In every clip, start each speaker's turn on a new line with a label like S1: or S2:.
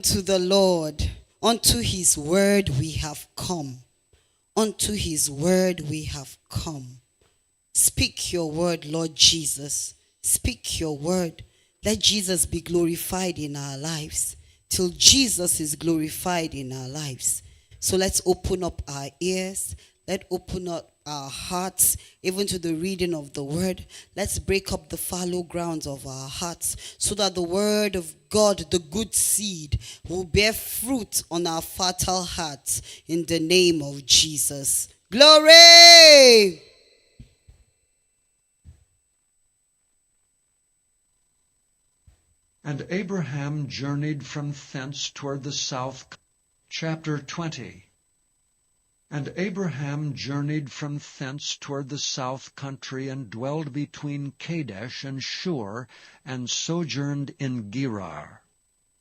S1: To the Lord, unto his word we have come. Unto his word we have come. Speak your word, Lord Jesus. Speak your word. Let Jesus be glorified in our lives till Jesus is glorified in our lives. So let's open up our ears. Let's open up our hearts, even to the reading of the word. Let's break up the fallow grounds of our hearts so that the word of God, the good seed, will bear fruit on our fertile hearts in the name of Jesus. Glory!
S2: And Abraham journeyed from thence toward the south. Chapter 20. And Abraham journeyed from thence toward the south country, and dwelled between Kadesh and Shur, and sojourned in Gerar.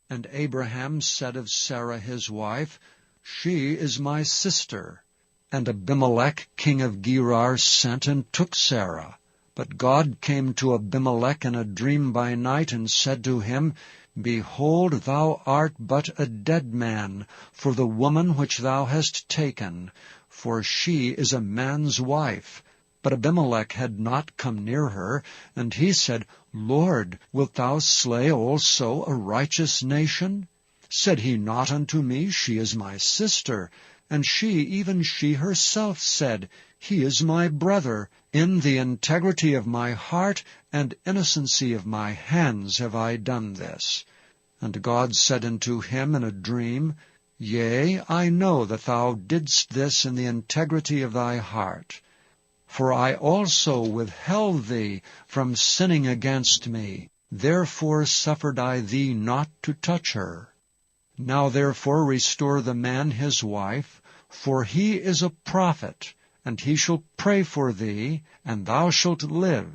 S2: And Abraham said of Sarah his wife, She is my sister. And Abimelech king of Gerar sent and took Sarah. But God came to Abimelech in a dream by night, and said to him, Behold, thou art but a dead man for the woman which thou hast taken, for she is a man's wife. But Abimelech had not come near her, and he said, Lord, wilt thou slay also a righteous nation? Said he not unto me, She is my sister? And she, even she herself, said, He is my brother. In the integrity of my heart and innocency of my hands have I done this. And God said unto him in a dream, Yea, I know that thou didst this in the integrity of thy heart. For I also withheld thee from sinning against me. Therefore suffered I thee not to touch her. Now therefore restore the man his wife, for he is a prophet, and he shall pray for thee, and thou shalt live.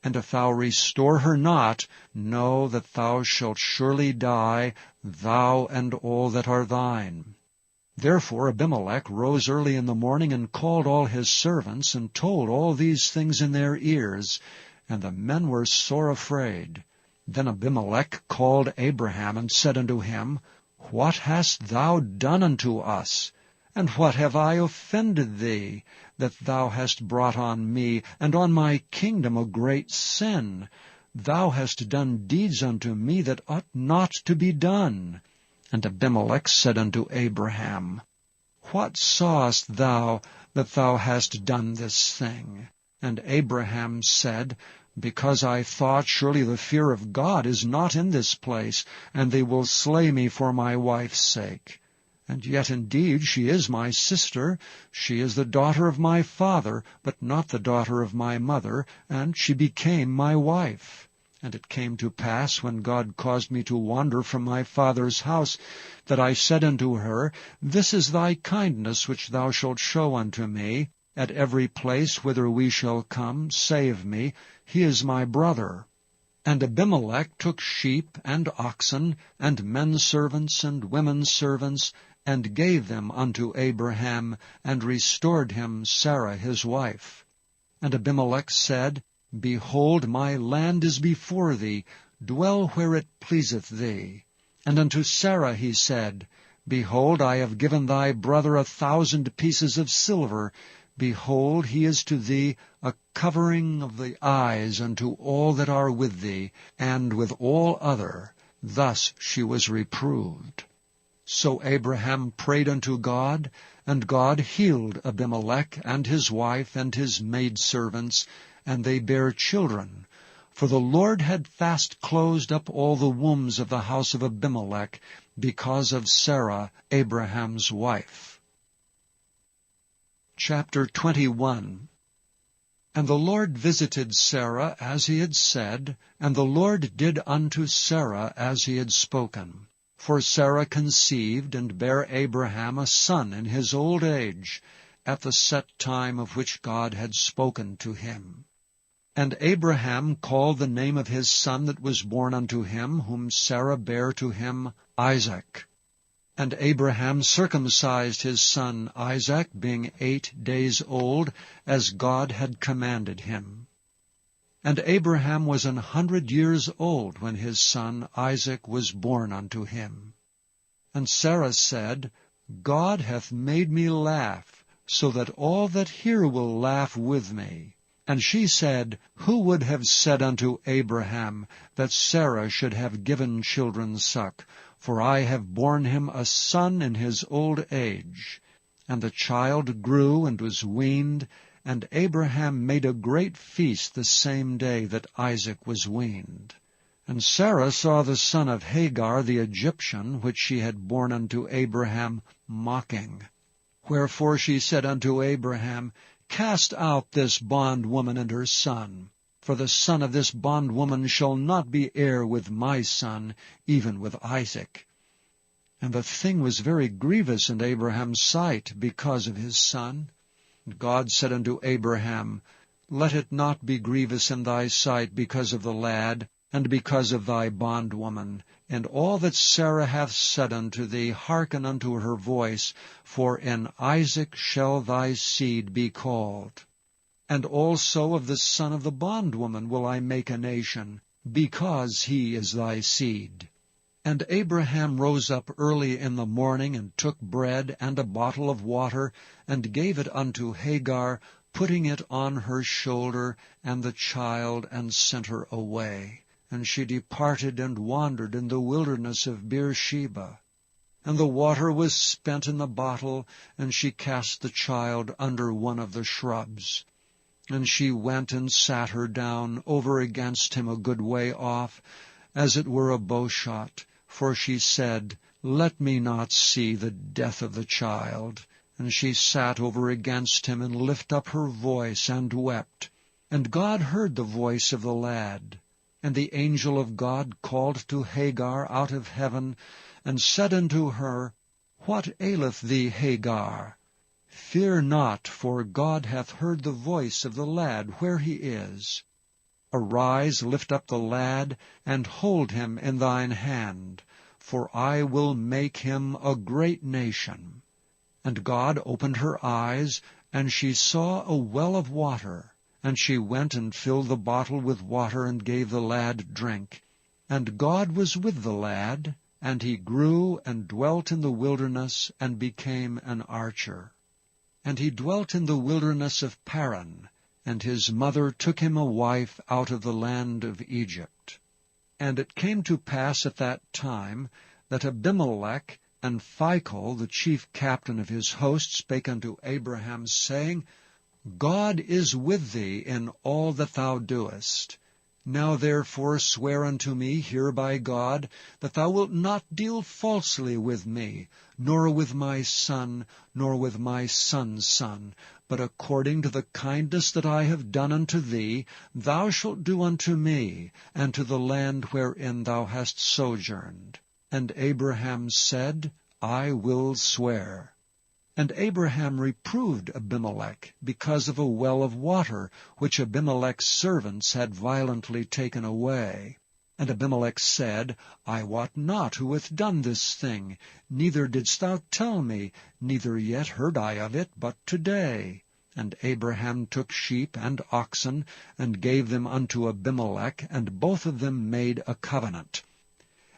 S2: And if thou restore her not, know that thou shalt surely die, thou and all that are thine. Therefore Abimelech rose early in the morning, and called all his servants, and told all these things in their ears. And the men were sore afraid. Then Abimelech called Abraham, and said unto him, What hast thou done unto us? And what have I offended thee, that thou hast brought on me, and on my kingdom, a great sin? Thou hast done deeds unto me that ought not to be done. And Abimelech said unto Abraham, What sawest thou that thou hast done this thing? And Abraham said, Because I thought, surely the fear of God is not in this place, and they will slay me for my wife's sake. And yet indeed she is my sister. She is the daughter of my father, but not the daughter of my mother, and she became my wife. And it came to pass, when God caused me to wander from my father's house, that I said unto her, This is thy kindness which thou shalt show unto me. At every place whither we shall come, save me. He is my brother. And Abimelech took sheep and oxen, and men servants and women servants, and gave them unto Abraham, and restored him Sarah his wife. And Abimelech said, Behold, my land is before thee, dwell where it pleaseth thee. And unto Sarah he said, Behold, I have given thy brother 1,000 pieces of silver. Behold, he is to thee a covering of the eyes unto all that are with thee, and with all other. Thus she was reproved. So Abraham prayed unto God, and God healed Abimelech and his wife and his maidservants, and they bare children. For the Lord had fast closed up all the wombs of the house of Abimelech, because of Sarah, Abraham's wife. Chapter 21. And the Lord visited Sarah as he had said, and the Lord did unto Sarah as he had spoken. For Sarah conceived, and bare Abraham a son in his old age, at the set time of which God had spoken to him. And Abraham called the name of his son that was born unto him, whom Sarah bare to him, Isaac. And Abraham circumcised his son Isaac, being 8 days old, as God had commanded him. And Abraham was 100 years old when his son Isaac was born unto him. And Sarah said, God hath made me laugh, so that all that hear will laugh with me. And she said, Who would have said unto Abraham that Sarah should have given children suck? For I have borne him a son in his old age. And the child grew and was weaned, and Abraham made a great feast the same day that Isaac was weaned. And Sarah saw the son of Hagar the Egyptian, which she had borne unto Abraham, mocking. Wherefore she said unto Abraham, Cast out this bondwoman and her son, for the son of this bondwoman shall not be heir with my son, even with Isaac. And the thing was very grievous in Abraham's sight because of his son. And God said unto Abraham, Let it not be grievous in thy sight because of the lad, and because of thy bondwoman. And all that Sarah hath said unto thee, hearken unto her voice, for in Isaac shall thy seed be called. And also of the son of the bondwoman will I make a nation, because he is thy seed. And Abraham rose up early in the morning, and took bread and a bottle of water, and gave it unto Hagar, putting it on her shoulder, and the child, and sent her away. And she departed and wandered in the wilderness of Beersheba. And the water was spent in the bottle, and she cast the child under one of the shrubs. And she went and sat her down over against him a good way off, as it were a bowshot. For she said, Let me not see the death of the child. And she sat over against him, and lifted up her voice, and wept. And God heard the voice of the lad. And the angel of God called to Hagar out of heaven, and said unto her, What aileth thee, Hagar? Fear not, for God hath heard the voice of the lad where he is. Arise, lift up the lad, and hold him in thine hand, for I will make him a great nation. And God opened her eyes, and she saw a well of water. And she went and filled the bottle with water, and gave the lad drink. And God was with the lad, and he grew and dwelt in the wilderness, and became an archer. And he dwelt in the wilderness of Paran, and his mother took him a wife out of the land of Egypt. And it came to pass at that time, that Abimelech and Phicol, the chief captain of his host, spake unto Abraham, saying, God is with thee in all that thou doest. Now therefore swear unto me here by God, that thou wilt not deal falsely with me, nor with my son, nor with my son's son, but according to the kindness that I have done unto thee, thou shalt do unto me, and to the land wherein thou hast sojourned. And Abraham said, I will swear. And Abraham reproved Abimelech because of a well of water, which Abimelech's servants had violently taken away. And Abimelech said, I wot not who hath done this thing, neither didst thou tell me, neither yet heard I of it but today. And Abraham took sheep and oxen, and gave them unto Abimelech, and both of them made a covenant.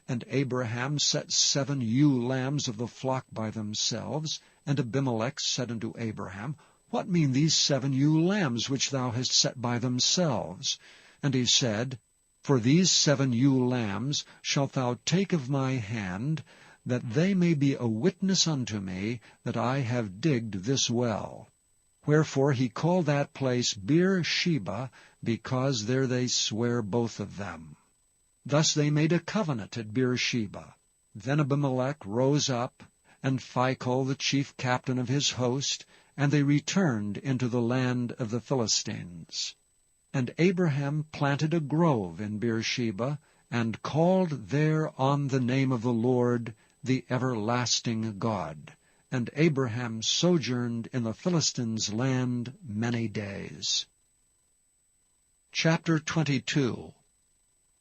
S2: And Abraham set 7 ewe lambs of the flock by themselves. And Abimelech said unto Abraham, What mean these 7 ewe lambs which thou hast set by themselves? And he said, For these 7 ewe lambs shalt thou take of my hand, that they may be a witness unto me that I have digged this well. Wherefore he called that place Beersheba, because there they sware both of them. Thus they made a covenant at Beersheba. Then Abimelech rose up, and Phicol the chief captain of his host, and they returned into the land of the Philistines. And Abraham planted a grove in Beersheba, and called there on the name of the Lord, the everlasting God. And Abraham sojourned in the Philistines' land many days. Chapter 22.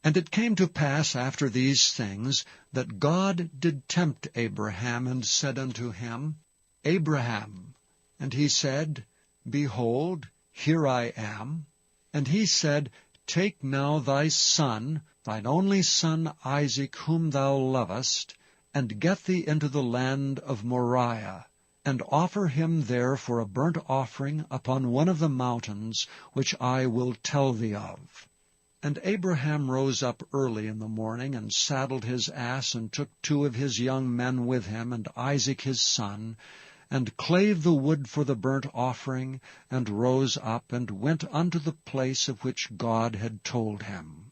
S2: And it came to pass after these things, that God did tempt Abraham, and said unto him, Abraham. And he said, Behold, here I am. And he said, Take now thy son, thine only son Isaac, whom thou lovest, and get thee into the land of Moriah, and offer him there for a burnt offering upon one of the mountains which I will tell thee of. And Abraham rose up early in the morning, and saddled his ass, and took 2 of his young men with him, and Isaac his son, and clave the wood for the burnt offering, and rose up, and went unto the place of which God had told him.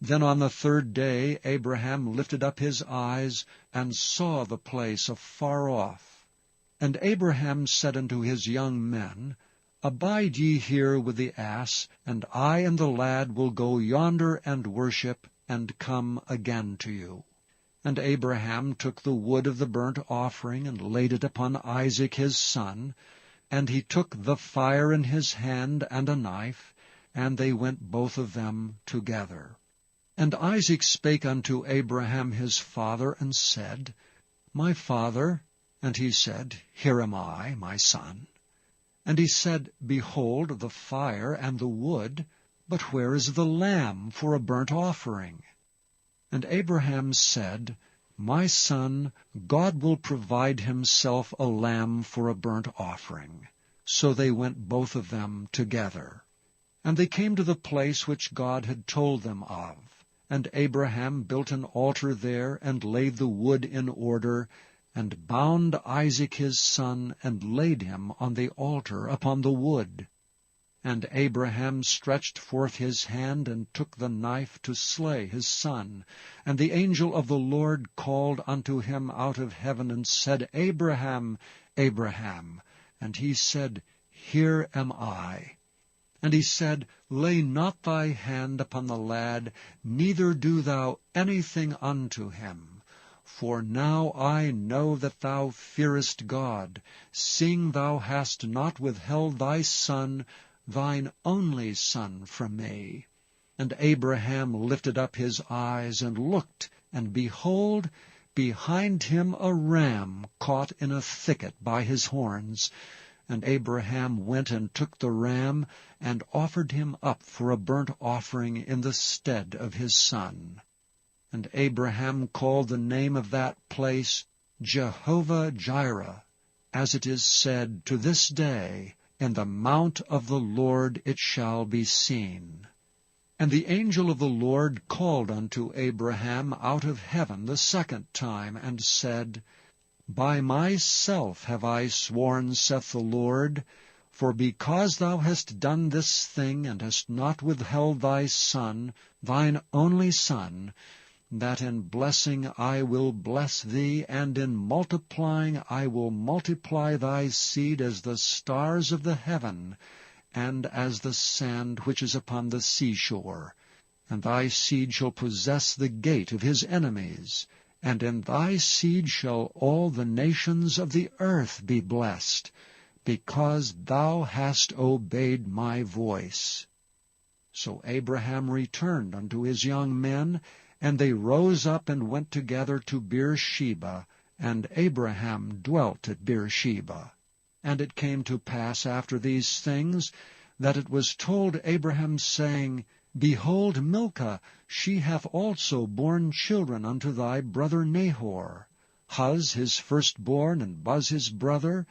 S2: Then on the 3rd day Abraham lifted up his eyes, and saw the place afar off. And Abraham said unto his young men, Abide ye here with the ass, and I and the lad will go yonder and worship, and come again to you. And Abraham took the wood of the burnt offering, and laid it upon Isaac his son, and he took the fire in his hand and a knife, and they went both of them together. And Isaac spake unto Abraham his father, and said, My father. And he said, Here am I, my son. And he said, Behold the fire and the wood, but where is the lamb for a burnt offering? And Abraham said, My son, God will provide himself a lamb for a burnt offering. So they went both of them together. And they came to the place which God had told them of. And Abraham built an altar there, and laid the wood in order, and bound Isaac his son, and laid him on the altar upon the wood. And Abraham stretched forth his hand, and took the knife to slay his son. And the angel of the Lord called unto him out of heaven, and said, Abraham, Abraham. And he said, Here am I. And he said, Lay not thy hand upon the lad, neither do thou anything unto him. For now I know that thou fearest God, seeing thou hast not withheld thy son, thine only son, from me. And Abraham lifted up his eyes, and looked, and behold, behind him a ram caught in a thicket by his horns. And Abraham went and took the ram, and offered him up for a burnt offering in the stead of his son. And Abraham called the name of that place Jehovah-Jireh, as it is said, To this day, In the mount of the Lord it shall be seen. And the angel of the Lord called unto Abraham out of heaven the 2nd time, and said, By myself have I sworn, saith the Lord, for because thou hast done this thing, and hast not withheld thy son, thine only son, that in blessing I will bless thee, and in multiplying I will multiply thy seed as the stars of the heaven, and as the sand which is upon the seashore. And thy seed shall possess the gate of his enemies, and in thy seed shall all the nations of the earth be blessed, because thou hast obeyed my voice. So Abraham returned unto his young men, and they rose up and went together to Beersheba, and Abraham dwelt at Beersheba. And it came to pass after these things, that it was told Abraham, saying, Behold, Milcah, she hath also borne children unto thy brother Nahor, Huz his firstborn, and Buz his brother,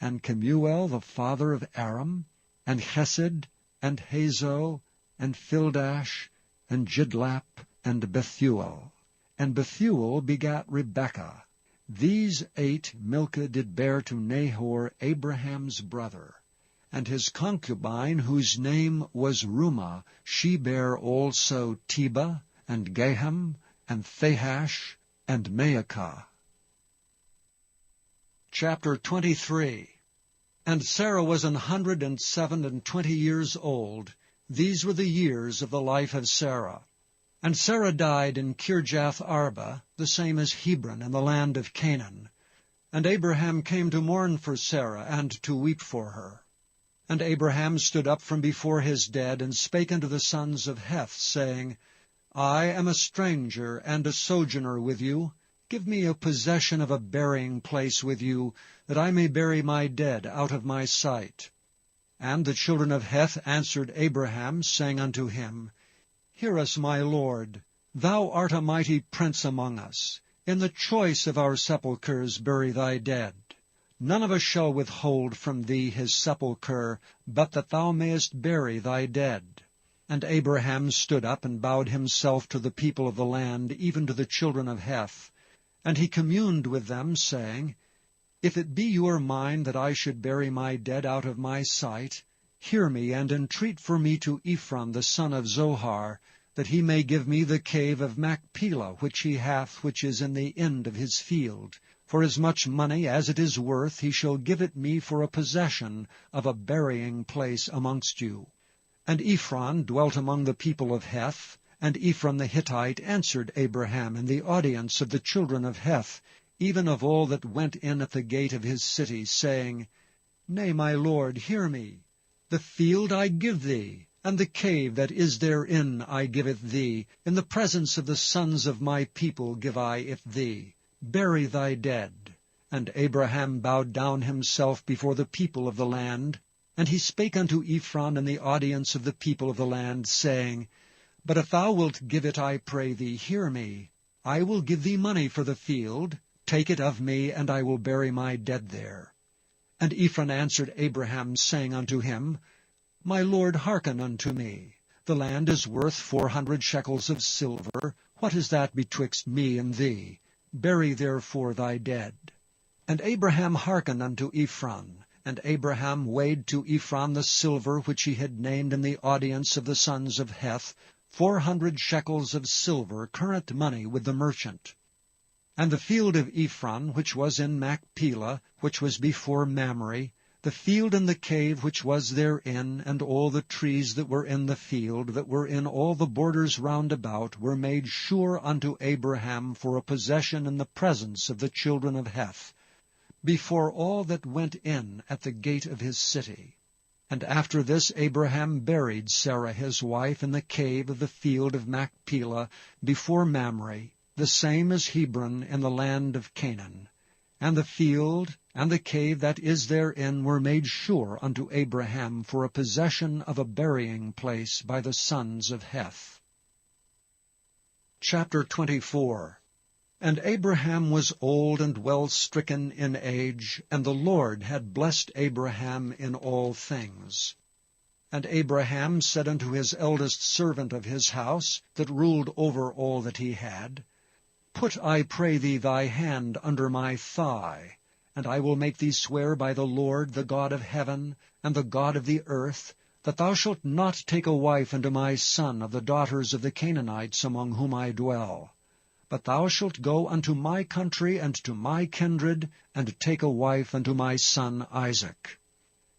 S2: and Kemuel the father of Aram, and Chesed, and Hazo, and Fildash, and Jidlap, and Bethuel. And Bethuel begat Rebekah. These 8 Milcah did bear to Nahor, Abraham's brother. And his concubine, whose name was Rumah, she bare also Teba, and Gaham, and Thahash, and Maacah. Chapter 23. And Sarah was 127 years old. These were the years of the life of Sarah. And Sarah died in Kirjath Arba, the same as Hebron, in the land of Canaan. And Abraham came to mourn for Sarah, and to weep for her. And Abraham stood up from before his dead, and spake unto the sons of Heth, saying, I am a stranger and a sojourner with you. Give me a possession of a burying place with you, that I may bury my dead out of my sight. And the children of Heth answered Abraham, saying unto him, Hear us, my lord. Thou art a mighty prince among us. In the choice of our sepulchres bury thy dead. None of us shall withhold from thee his sepulchre, but that thou mayest bury thy dead. And Abraham stood up and bowed himself to the people of the land, even to the children of Heth. And he communed with them, saying, If it be your mind that I should bury my dead out of my sight, hear me, and entreat for me to Ephron the son of Zohar, that he may give me the cave of Machpelah, which he hath, which is in the end of his field. For as much money as it is worth, he shall give it me for a possession of a burying place amongst you. And Ephron dwelt among the people of Heth, and Ephron the Hittite answered Abraham in the audience of the children of Heth, even of all that went in at the gate of his city, saying, Nay, my lord, hear me. The field I give thee, and the cave that is therein I give it thee. In the presence of the sons of my people give I it thee. Bury thy dead. And Abraham bowed down himself before the people of the land. And he spake unto Ephron in the audience of the people of the land, saying, But if thou wilt give it, I pray thee, hear me. I will give thee money for the field. Take it of me, and I will bury my dead there. And Ephron answered Abraham, saying unto him, My lord, hearken unto me. The land is worth 400 shekels of silver. What is that betwixt me and thee? Bury therefore thy dead. And Abraham hearkened unto Ephron. And Abraham weighed to Ephron the silver which he had named in the audience of the sons of Heth, 400 shekels of silver, current money with the merchant. And the field of Ephron, which was in Machpelah, which was before Mamre, the field and the cave which was therein, and all the trees that were in the field, that were in all the borders round about, were made sure unto Abraham for a possession in the presence of the children of Heth, before all that went in at the gate of his city. And after this Abraham buried Sarah his wife in the cave of the field of Machpelah before Mamre, the same as Hebron in the land of Canaan. And the field and the cave that is therein were made sure unto Abraham for a possession of a burying place by the sons of Heth. Chapter 24. And Abraham was old and well stricken in age, and the Lord had blessed Abraham in all things. And Abraham said unto his eldest servant of his house, that ruled over all that he had, Put, I pray thee, thy hand under my thigh, and I will make thee swear by the Lord, the God of heaven, and the God of the earth, that thou shalt not take a wife unto my son of the daughters of the Canaanites among whom I dwell. But thou shalt go unto my country and to my kindred, and take a wife unto my son Isaac.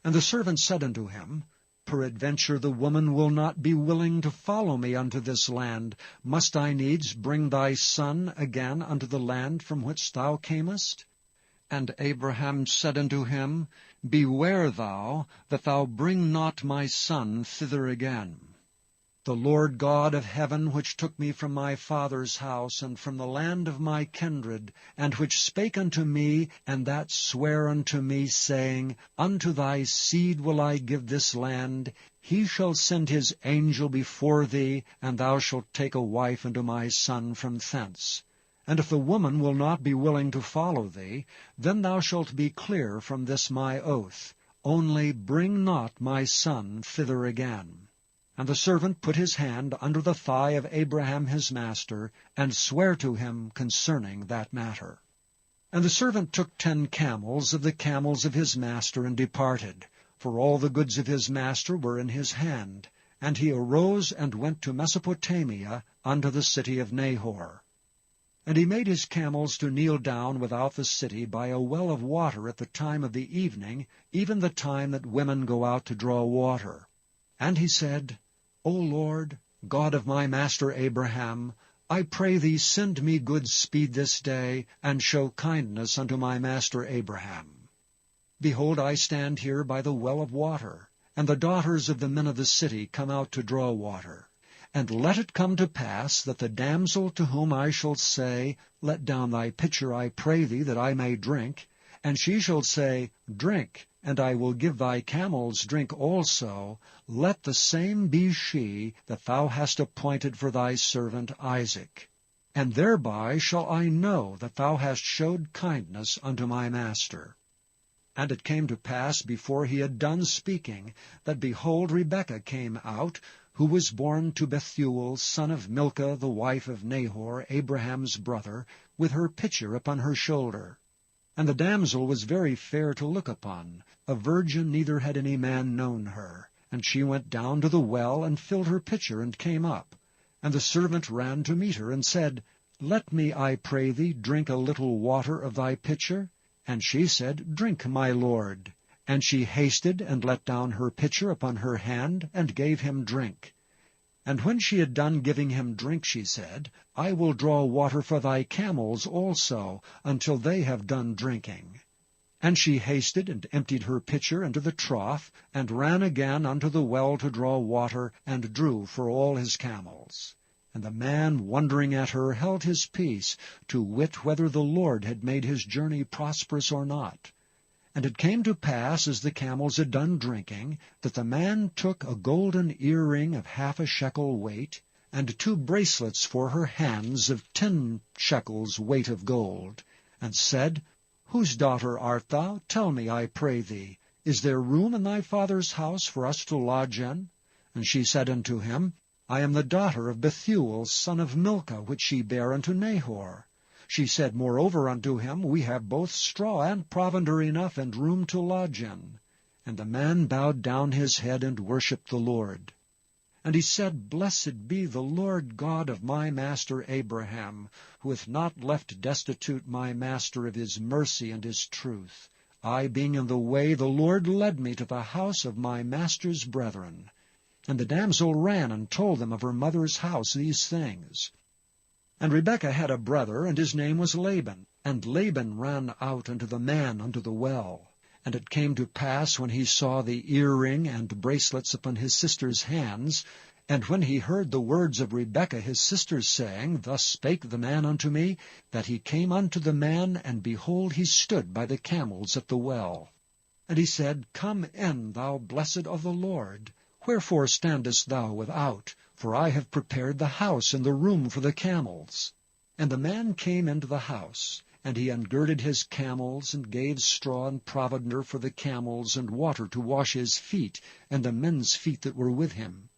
S2: And the servant said unto him, Peradventure the woman will not be willing to follow me unto this land. Must I needs bring thy son again unto the land from which thou camest? And Abraham said unto him, Beware thou, that thou bring not my son thither again. The Lord God of heaven, which took me from my father's house, and from the land of my kindred, and which spake unto me, and that sware unto me, saying, Unto thy seed will I give this land, he shall send his angel before thee, and thou shalt take a wife unto my son from thence. And if the woman will not be willing to follow thee, then thou shalt be clear from this my oath. Only bring not my son thither again. And the servant put his hand under the thigh of Abraham his master, and sware to him concerning that matter. And the servant took 10 camels of the camels of his master, and departed, for all the goods of his master were in his hand. And he arose and went to Mesopotamia, unto the city of Nahor. And he made his camels to kneel down without the city by a well of water at the time of the evening, even the time that women go out to draw water. And he said, O Lord, God of my master Abraham, I pray thee send me good speed this day, and show kindness unto my master Abraham. Behold, I stand here by the well of water, and the daughters of the men of the city come out to draw water. And let it come to pass that the damsel to whom I shall say, Let down thy pitcher, I pray thee, that I may drink, and she shall say, Drink, and I will give thy camels drink also, let the same be she that thou hast appointed for thy servant Isaac. and thereby shall I know that thou hast showed kindness unto my master. And it came to pass, before he had done speaking, that, behold, Rebekah came out, who was born to Bethuel, son of Milcah, the wife of Nahor, Abraham's brother, with her pitcher upon her shoulder. And the damsel was very fair to look upon, a virgin, neither had any man known her. And she went down to the well, and filled her pitcher, and came up. And the servant ran to meet her, and said, Let me, I pray thee, drink a little water of thy pitcher. And she said, Drink, my lord. And she hasted, and let down her pitcher upon her hand, and gave him drink. And when she had done giving him drink, she said, I will draw water for thy camels also, until they have done drinking. And she hasted, and emptied her pitcher into the trough, and ran again unto the well to draw water, and drew for all his camels. And the man, wondering at her, held his peace, to wit whether the Lord had made his journey prosperous or not. And it came to pass, as the camels had done drinking, that the man took a golden earring of half a shekel weight, and 2 bracelets for her hands of 10 shekels weight of gold, and said, Whose daughter art thou? Tell me, I pray thee. Is there room in thy father's house for us to lodge in? And she said unto him, I am the daughter of Bethuel, son of Milcah, which she bare unto Nahor. She said moreover unto him, We have both straw and provender enough, and room to lodge in. And the man bowed down his head, and worshipped the Lord. And he said, Blessed be the Lord God of my master Abraham, who hath not left destitute my master of his mercy and his truth. I being in the way, the Lord led me to the house of my master's brethren. And the damsel ran and told them of her mother's house these things. And Rebekah had a brother, and his name was Laban. And Laban ran out unto the man unto the well. And it came to pass, when he saw the earring and bracelets upon his sister's hands, and when he heard the words of Rebekah his sister, saying, Thus spake the man unto me, that he came unto the man, and behold, he stood by the camels at the well. And he said, Come in, thou blessed of the Lord. Wherefore standest thou without? For I have prepared the house and the room for the camels. And the man came into the house, and he ungirded his camels, and gave straw and provender for the camels, and water to wash his feet, and the men's feet that were with him.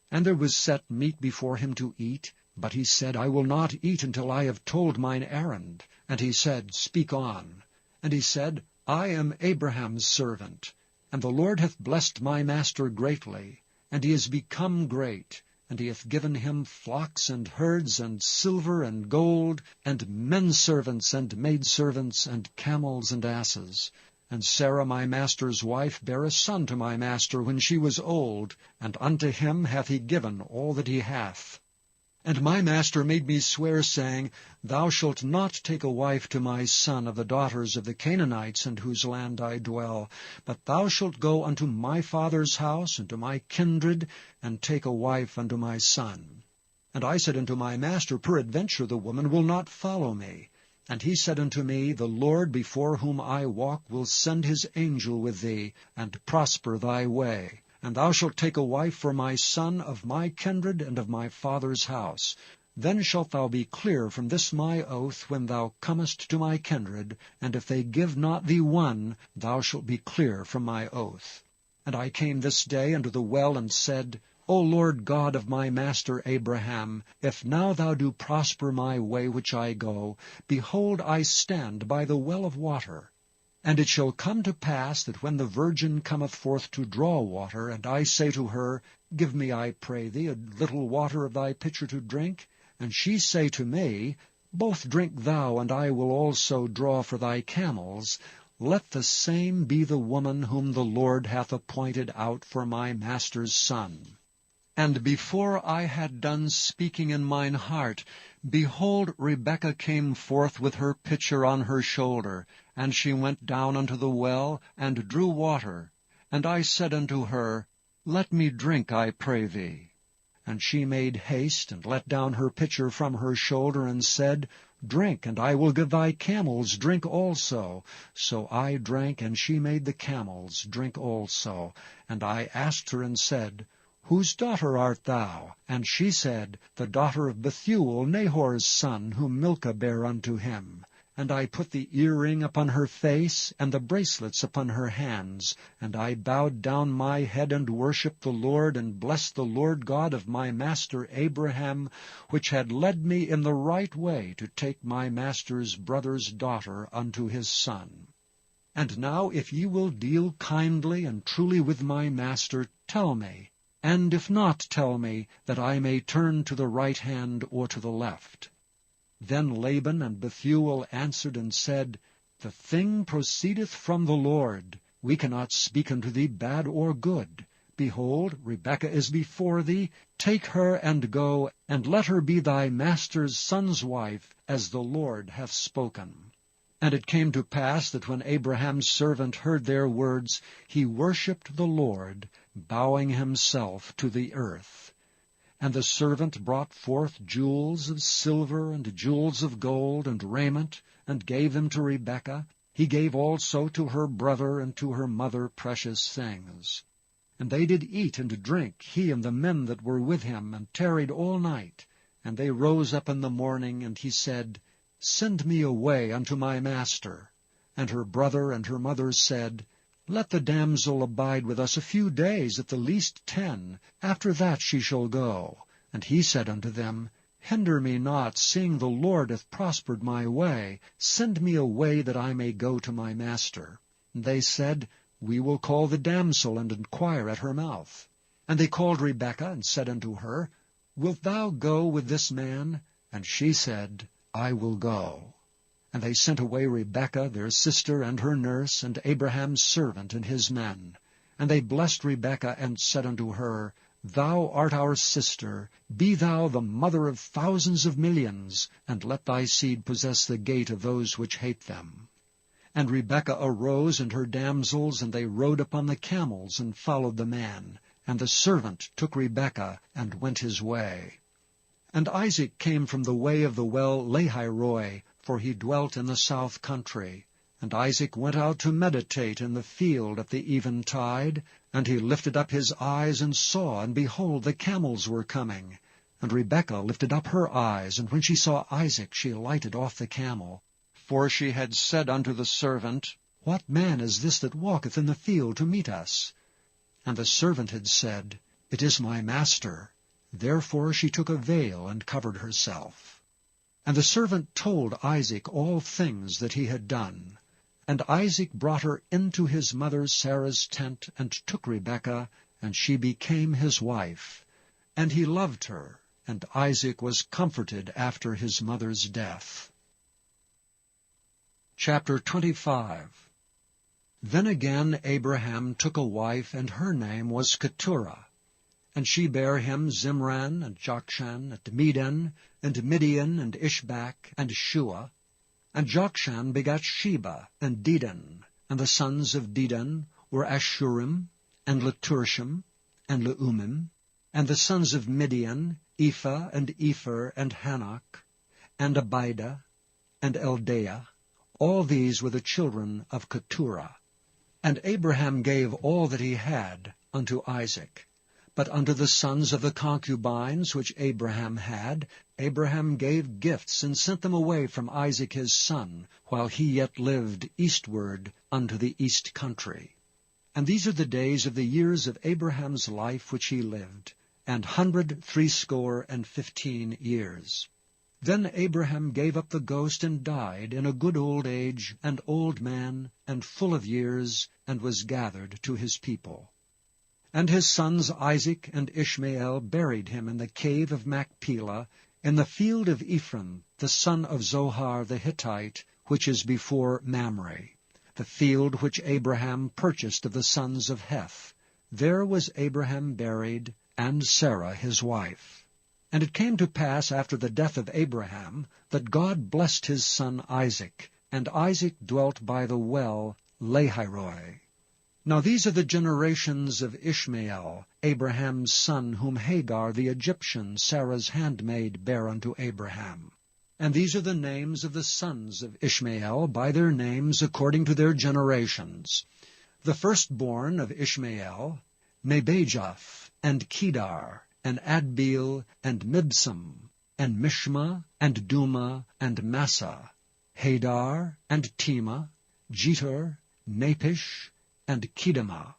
S2: And there was set meat before him to eat, but he said, I will not eat until I have told mine errand. And he said, Speak on. And he said, I am Abraham's servant, and the Lord hath blessed my master greatly, and he is become great, and he hath given him flocks and herds, and silver and gold, and men-servants and maidservants, and camels and asses. And Sarah my master's wife bare a son to my master when she was old, and unto him hath he given all that he hath. And my master made me swear, saying, Thou shalt not take a wife to my son of the daughters of the Canaanites, in whose land I dwell, but thou shalt go unto my father's house, and to my kindred, and take a wife unto my son. And I said unto my master, Peradventure the woman will not follow me. And he said unto me, The Lord before whom I walk will send his angel with thee, and prosper thy way. And thou shalt take a wife for my son of my kindred and of my father's house. Then shalt thou be clear from this my oath when thou comest to my kindred, and if they give not thee one, thou shalt be clear from my oath. And I came this day unto the well, and said, O Lord God of my master Abraham, if now thou do prosper my way which I go, behold, I stand by the well of water. And it shall come to pass that when the virgin cometh forth to draw water, and I say to her, Give me, I pray thee, a little water of thy pitcher to drink, and she say to me, Both drink thou, and I will also draw for thy camels, let the same be the woman whom the Lord hath appointed out for my master's son. And before I had done speaking in mine heart, behold, Rebekah came forth with her pitcher on her shoulder, and she went down unto the well, and drew water. And I said unto her, Let me drink, I pray thee. And she made haste, and let down her pitcher from her shoulder, and said, Drink, and I will give thy camels drink also. So I drank, and she made the camels drink also. And I asked her, and said, Whose daughter art thou? And she said, The daughter of Bethuel, Nahor's son, whom Milcah bare unto him. And I put the earring upon her face, and the bracelets upon her hands. And I bowed down my head and worshipped the Lord, and blessed the Lord God of my master Abraham, which had led me in the right way to take my master's brother's daughter unto his son. And now if ye will deal kindly and truly with my master, tell me, and if not, tell me, that I may turn to the right hand or to the left. Then Laban and Bethuel answered and said, The thing proceedeth from the Lord. We cannot speak unto thee bad or good. Behold, Rebekah is before thee. Take her and go, and let her be thy master's son's wife, as the Lord hath spoken. And it came to pass that when Abraham's servant heard their words, he worshipped the Lord, bowing himself to the earth. And the servant brought forth jewels of silver and jewels of gold and raiment, and gave them to Rebekah. He gave also to her brother and to her mother precious things. And they did eat and drink, he and the men that were with him, and tarried all night. And they rose up in the morning, and he said, Send me away unto my master. And her brother and her mother said, Let the damsel abide with us a few days, at the least 10. After that she shall go. And he said unto them, Hinder me not, seeing the Lord hath prospered my way. Send me away, that I may go to my master. And they said, We will call the damsel, and inquire at her mouth. And they called Rebekah, and said unto her, Wilt thou go with this man? And she said, I will go. And they sent away Rebekah their sister and her nurse, and Abraham's servant and his men. And they blessed Rebekah, and said unto her, Thou art our sister, be thou the mother of thousands of millions, and let thy seed possess the gate of those which hate them. And Rebekah arose, and her damsels, and they rode upon the camels, and followed the man. And the servant took Rebekah, and went his way. And Isaac came from the way of the well Lahairoi, for he dwelt in the south country. And Isaac went out to meditate in the field at the eventide. And he lifted up his eyes and saw, and behold, the camels were coming. And Rebekah lifted up her eyes, and when she saw Isaac, she lighted off the camel. For she had said unto the servant, What man is this that walketh in the field to meet us? And the servant had said, It is my master. Therefore she took a veil and covered herself. And the servant told Isaac all things that he had done. And Isaac brought her into his mother Sarah's tent, and took Rebekah, and she became his wife. And he loved her, and Isaac was comforted after his mother's death. Chapter 25. Then again Abraham took a wife, and her name was Keturah. And she bare him Zimran, and Jokshan, and Medan, and Midian, and Ishbak, and Shua. And Jokshan begat Sheba, and Dedan. And the sons of Dedan were Ashurim, and Leturshim, and Leumim. And the sons of Midian, Ephah, and Epher, and Hanok, and Abida, and Eldaah. All these were the children of Keturah. And Abraham gave all that he had unto Isaac. But unto the sons of the concubines which Abraham had, Abraham gave gifts, and sent them away from Isaac his son, while he yet lived eastward unto the east country. And these are the days of the years of Abraham's life which he lived, 160 years. Then Abraham gave up the ghost, and died in a good old age, an old man, and full of years, and was gathered to his people. And his sons Isaac and Ishmael buried him in the cave of Machpelah, in the field of Ephron, the son of Zohar the Hittite, which is before Mamre, the field which Abraham purchased of the sons of Heth. There was Abraham buried, and Sarah his wife. And it came to pass after the death of Abraham, that God blessed his son Isaac, and Isaac dwelt by the well Lahairoi. Now these are the generations of Ishmael, Abraham's son, whom Hagar the Egyptian, Sarah's handmaid, bare unto Abraham. And these are the names of the sons of Ishmael, by their names according to their generations. The firstborn of Ishmael, Nebajoth, and Kedar, and Adbeel, and Mibsam, and Mishma, and Duma, and Massa, Hadar, and Tema, Jeter, Napish, and Kedemah.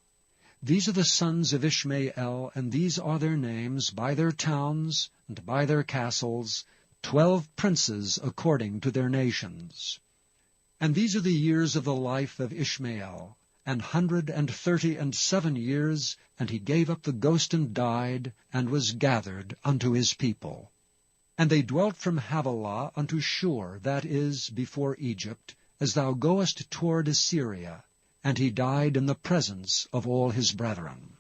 S2: These are the sons of Ishmael, and these are their names, by their towns, and by their castles, 12 princes according to their nations. And these are the years of the life of Ishmael, 137 years, and he gave up the ghost and died, and was gathered unto his people. And they dwelt from Havilah unto Shur, that is, before Egypt, as thou goest toward Assyria, and he died in the presence of all his brethren.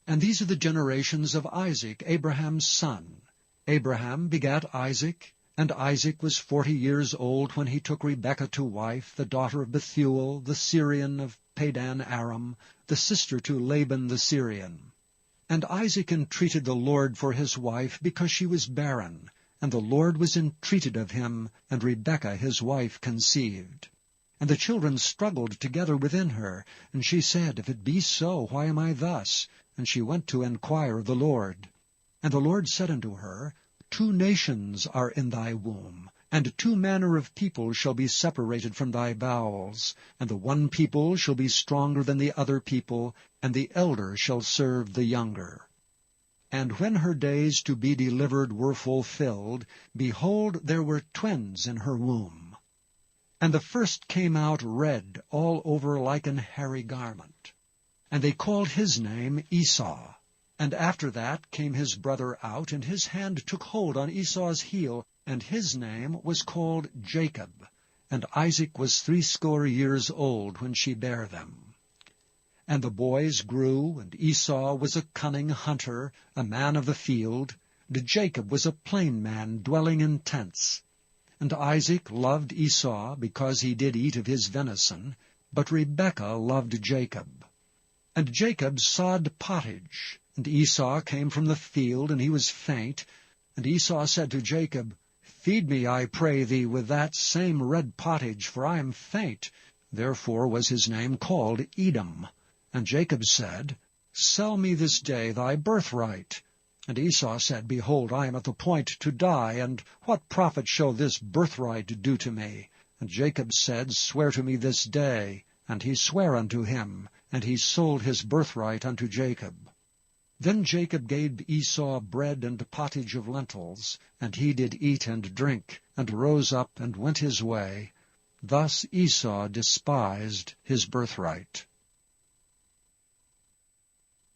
S2: And these are the generations of Isaac, Abraham's son. Abraham begat Isaac, and Isaac was 40 years old when he took Rebekah to wife, the daughter of Bethuel, the Syrian of Padan Aram, the sister to Laban the Syrian. And Isaac entreated the Lord for his wife, because she was barren, and the Lord was entreated of him, and Rebekah his wife conceived. And the children struggled together within her, and she said, If it be so, why am I thus? And she went to enquire of the Lord. And the Lord said unto her, 2 nations are in thy womb, and 2 manner of people shall be separated from thy bowels, and the one people shall be stronger than the other people, and the elder shall serve the younger. And when her days to be delivered were fulfilled, behold, there were twins in her womb. And the first came out red all over like an hairy garment. And they called his name Esau. And after that came his brother out, and his hand took hold on Esau's heel, and his name was called Jacob. And Isaac was 80 years old when she bare them. And the boys grew, and Esau was a cunning hunter, a man of the field, and Jacob was a plain man dwelling in tents. And Isaac loved Esau, because he did eat of his venison, but Rebekah loved Jacob. And Jacob sawed pottage, and Esau came from the field, and he was faint. And Esau said to Jacob, Feed me, I pray thee, with that same red pottage, for I am faint. Therefore was his name called Edom. And Jacob said, Sell me this day thy birthright. And Esau said, Behold, I am at the point to die, and what profit shall this birthright do to me? And Jacob said, Swear to me this day. And he sware unto him, and he sold his birthright unto Jacob. Then Jacob gave Esau bread and pottage of lentils, and he did eat and drink, and rose up and went his way. Thus Esau despised his birthright.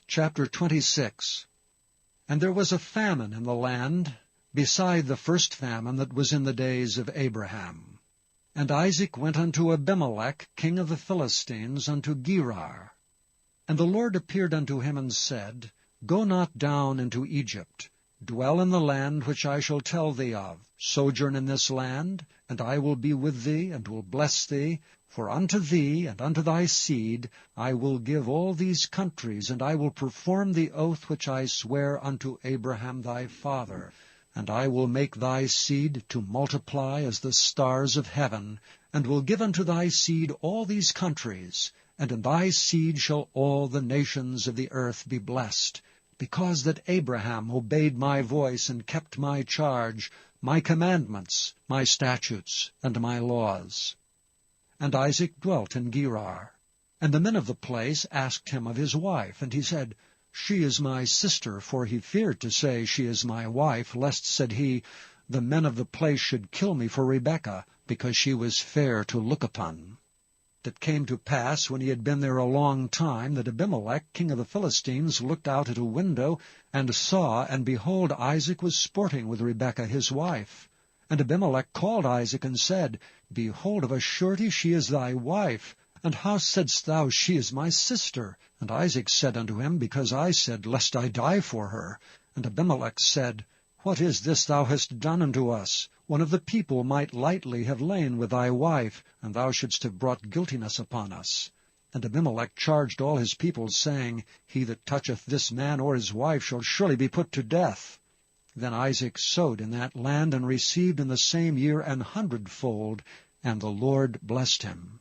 S2: Chapter 26. And there was a famine in the land, beside the first famine that was in the days of Abraham. And Isaac went unto Abimelech, king of the Philistines, unto Gerar. And the Lord appeared unto him and said, Go not down into Egypt. Dwell in the land which I shall tell thee of. Sojourn in this land, and I will be with thee, and will bless thee. For unto thee and unto thy seed I will give all these countries, and I will perform the oath which I sware unto Abraham thy father. And I will make thy seed to multiply as the stars of heaven, and will give unto thy seed all these countries, and in thy seed shall all the nations of the earth be blessed, because that Abraham obeyed my voice and kept my charge, my commandments, my statutes, and my laws. And Isaac dwelt in Gerar. And the men of the place asked him of his wife, and he said, She is my sister, for he feared to say, She is my wife, lest, said he, the men of the place should kill me for Rebekah, because she was fair to look upon. It came to pass, when he had been there a long time, that Abimelech, king of the Philistines, looked out at a window, and saw, and behold, Isaac was sporting with Rebekah his wife. And Abimelech called Isaac, and said, Behold, of a surety she is thy wife. And how saidst thou, She is my sister? And Isaac said unto him, Because I said, Lest I die for her. And Abimelech said, What is this thou hast done unto us? One of the people might lightly have lain with thy wife, and thou shouldst have brought guiltiness upon us. And Abimelech charged all his people, saying, He that toucheth this man or his wife shall surely be put to death. Then Isaac sowed in that land, and received in the same year 100-fold, and the Lord blessed him.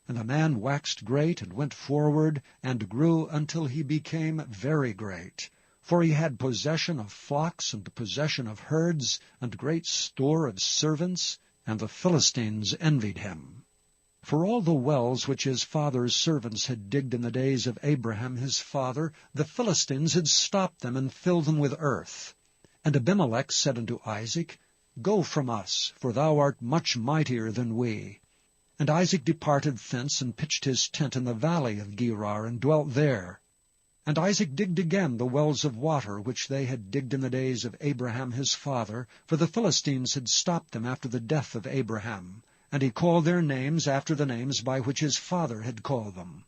S2: And the man waxed great, and went forward, and grew until he became very great. For he had possession of flocks, and possession of herds, and great store of servants, and the Philistines envied him. For all the wells which his father's servants had digged in the days of Abraham his father, the Philistines had stopped them and filled them with earth. And Abimelech said unto Isaac, Go from us, for thou art much mightier than we. And Isaac departed thence, and pitched his tent in the valley of Gerar, and dwelt there. And Isaac digged again the wells of water, which they had digged in the days of Abraham his father, for the Philistines had stopped them after the death of Abraham. And he called their names after the names by which his father had called them.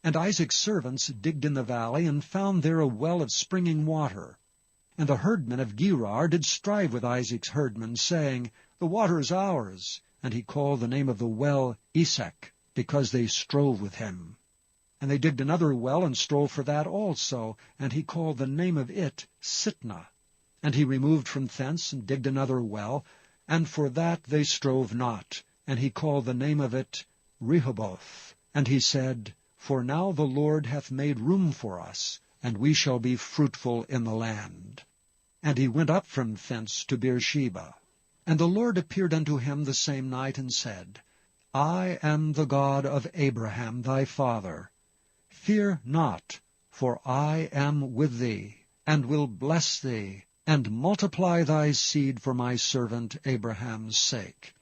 S2: And Isaac's servants digged in the valley, and found there a well of springing water. And the herdmen of Gerar did strive with Isaac's herdmen, saying, The water is ours. And he called the name of the well Esek, because they strove with him. And they digged another well, and strove for that also, and he called the name of it Sitnah. And he removed from thence, and digged another well, and for that they strove not. And he called the name of it Rehoboth. And he said, For now the Lord hath made room for us, and we shall be fruitful in the land. And he went up from thence to Beersheba. And the Lord appeared unto him the same night, and said, I am the God of Abraham thy father. Fear not, for I am with thee, and will bless thee, and multiply thy seed for my servant Abraham's sake.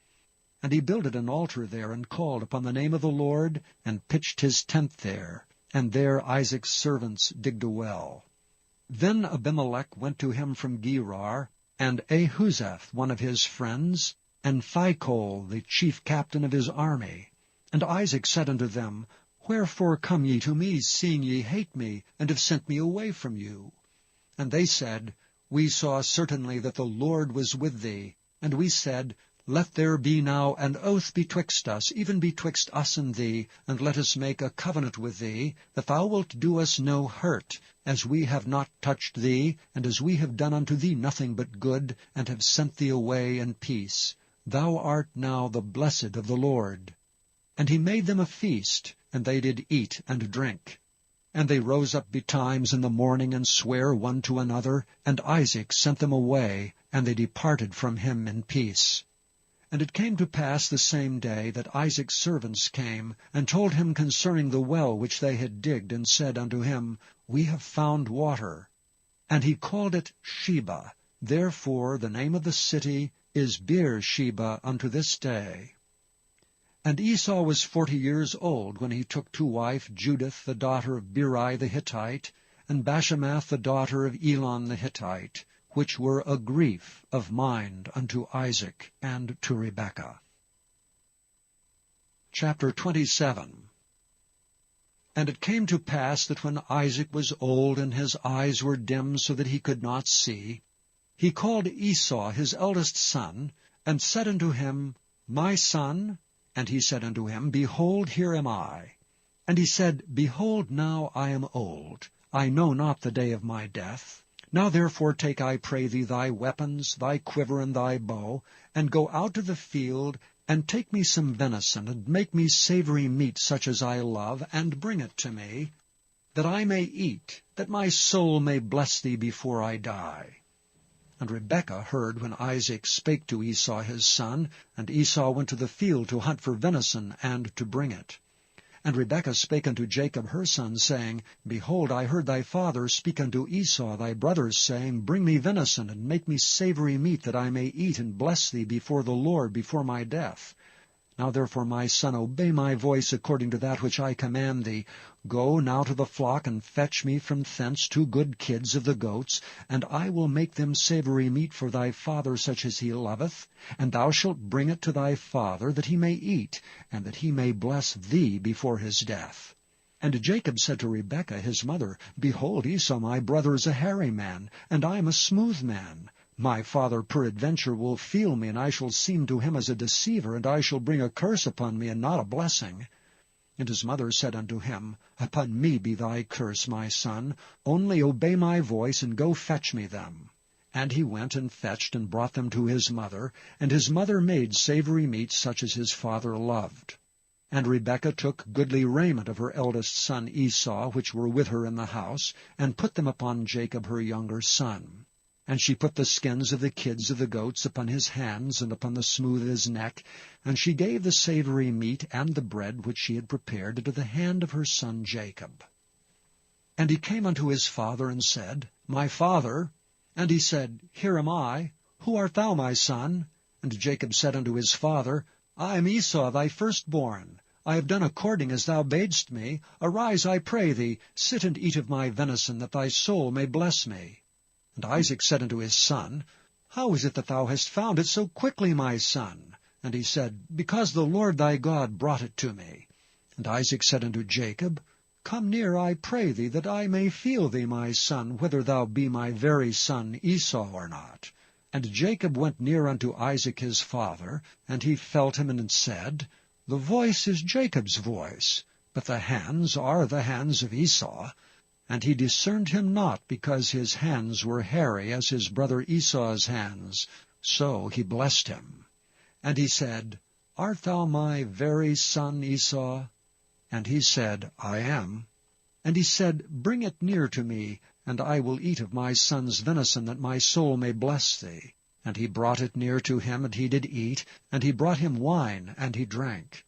S2: And he builded an altar there, and called upon the name of the Lord, and pitched his tent there. And there Isaac's servants digged a well. Then Abimelech went to him from Gerar, and Ahuzeth, one of his friends, and Phicol, the chief captain of his army. And Isaac said unto them, Wherefore come ye to me, seeing ye hate me, and have sent me away from you? And they said, We saw certainly that the Lord was with thee. And we said, Let there be now an oath betwixt us, even betwixt us and thee, and let us make a covenant with thee, that thou wilt do us no hurt, as we have not touched thee, and as we have done unto thee nothing but good, and have sent thee away in peace. Thou art now the blessed of the Lord. And he made them a feast, and they did eat and drink. And they rose up betimes in the morning, and sware one to another, and Isaac sent them away, and they departed from him in peace. And it came to pass the same day that Isaac's servants came, and told him concerning the well which they had digged, and said unto him, We have found water. And he called it Sheba. Therefore the name of the city is Beersheba unto this day. And Esau was 40 years old when he took to wife Judith the daughter of Beri the Hittite, and Bashemath the daughter of Elon the Hittite, which were a grief of mind unto Isaac and to Rebekah. Chapter 27. And it came to pass that when Isaac was old, and his eyes were dim so that he could not see, he called Esau his eldest son, and said unto him, My son? And he said unto him, Behold, here am I. And he said, Behold, now I am old. I know not the day of my death. Now therefore take, I pray thee, thy weapons, thy quiver, and thy bow, and go out to the field, and take me some venison, and make me savory meat such as I love, and bring it to me, that I may eat, that my soul may bless thee before I die. And Rebekah heard when Isaac spake to Esau his son, and Esau went to the field to hunt for venison, and to bring it. And Rebekah spake unto Jacob her son, saying, Behold, I heard thy father speak unto Esau thy brother, saying, Bring me venison, and make me savory meat, that I may eat and bless thee before the Lord before my death. Now therefore, my son, obey my voice according to that which I command thee. Go now to the flock, and fetch me from thence 2 good kids of the goats, and I will make them savory meat for thy father, such as he loveth. And thou shalt bring it to thy father, that he may eat, and that he may bless thee before his death. And Jacob said to Rebekah his mother, Behold, Esau my brother is a hairy man, and I am a smooth man. My father peradventure will feel me, and I shall seem to him as a deceiver, and I shall bring a curse upon me, and not a blessing. And his mother said unto him, Upon me be thy curse, my son. Only obey my voice, and go fetch me them. And he went and fetched, and brought them to his mother, and his mother made savory meat such as his father loved. And Rebekah took goodly raiment of her eldest son Esau, which were with her in the house, and put them upon Jacob her younger son. And she put the skins of the kids of the goats upon his hands, and upon the smooth of his neck, and she gave the savory meat and the bread which she had prepared into the hand of her son Jacob. And he came unto his father, and said, My father. And he said, Here am I. Who art thou, my son? And Jacob said unto his father, I am Esau thy firstborn. I have done according as thou badest me. Arise, I pray thee, sit and eat of my venison, that thy soul may bless me. And Isaac said unto his son, How is it that thou hast found it so quickly, my son? And he said, Because the Lord thy God brought it to me. And Isaac said unto Jacob, Come near, I pray thee, that I may feel thee, my son, whether thou be my very son Esau or not. And Jacob went near unto Isaac his father, and he felt him, and said, The voice is Jacob's voice, but the hands are the hands of Esau. And he discerned him not, because his hands were hairy as his brother Esau's hands. So he blessed him. And he said, Art thou my very son Esau? And he said, I am. And he said, Bring it near to me, and I will eat of my son's venison, that my soul may bless thee. And he brought it near to him, and he did eat, and he brought him wine, and he drank.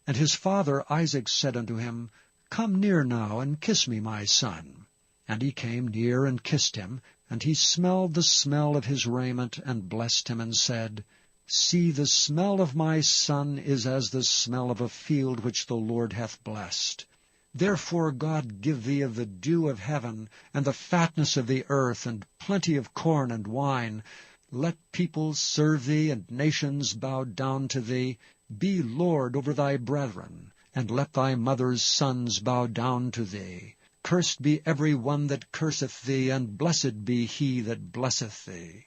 S2: And his father Isaac said unto him, Come near now, and kiss me, my son. And he came near and kissed him, and he smelled the smell of his raiment, and blessed him, and said, See, the smell of my son is as the smell of a field which the Lord hath blessed. Therefore God give thee of the dew of heaven, and the fatness of the earth, and plenty of corn and wine. Let peoples serve thee, and nations bow down to thee. Be Lord over thy brethren, and let thy mother's sons bow down to thee. Cursed be every one that curseth thee, and blessed be he that blesseth thee.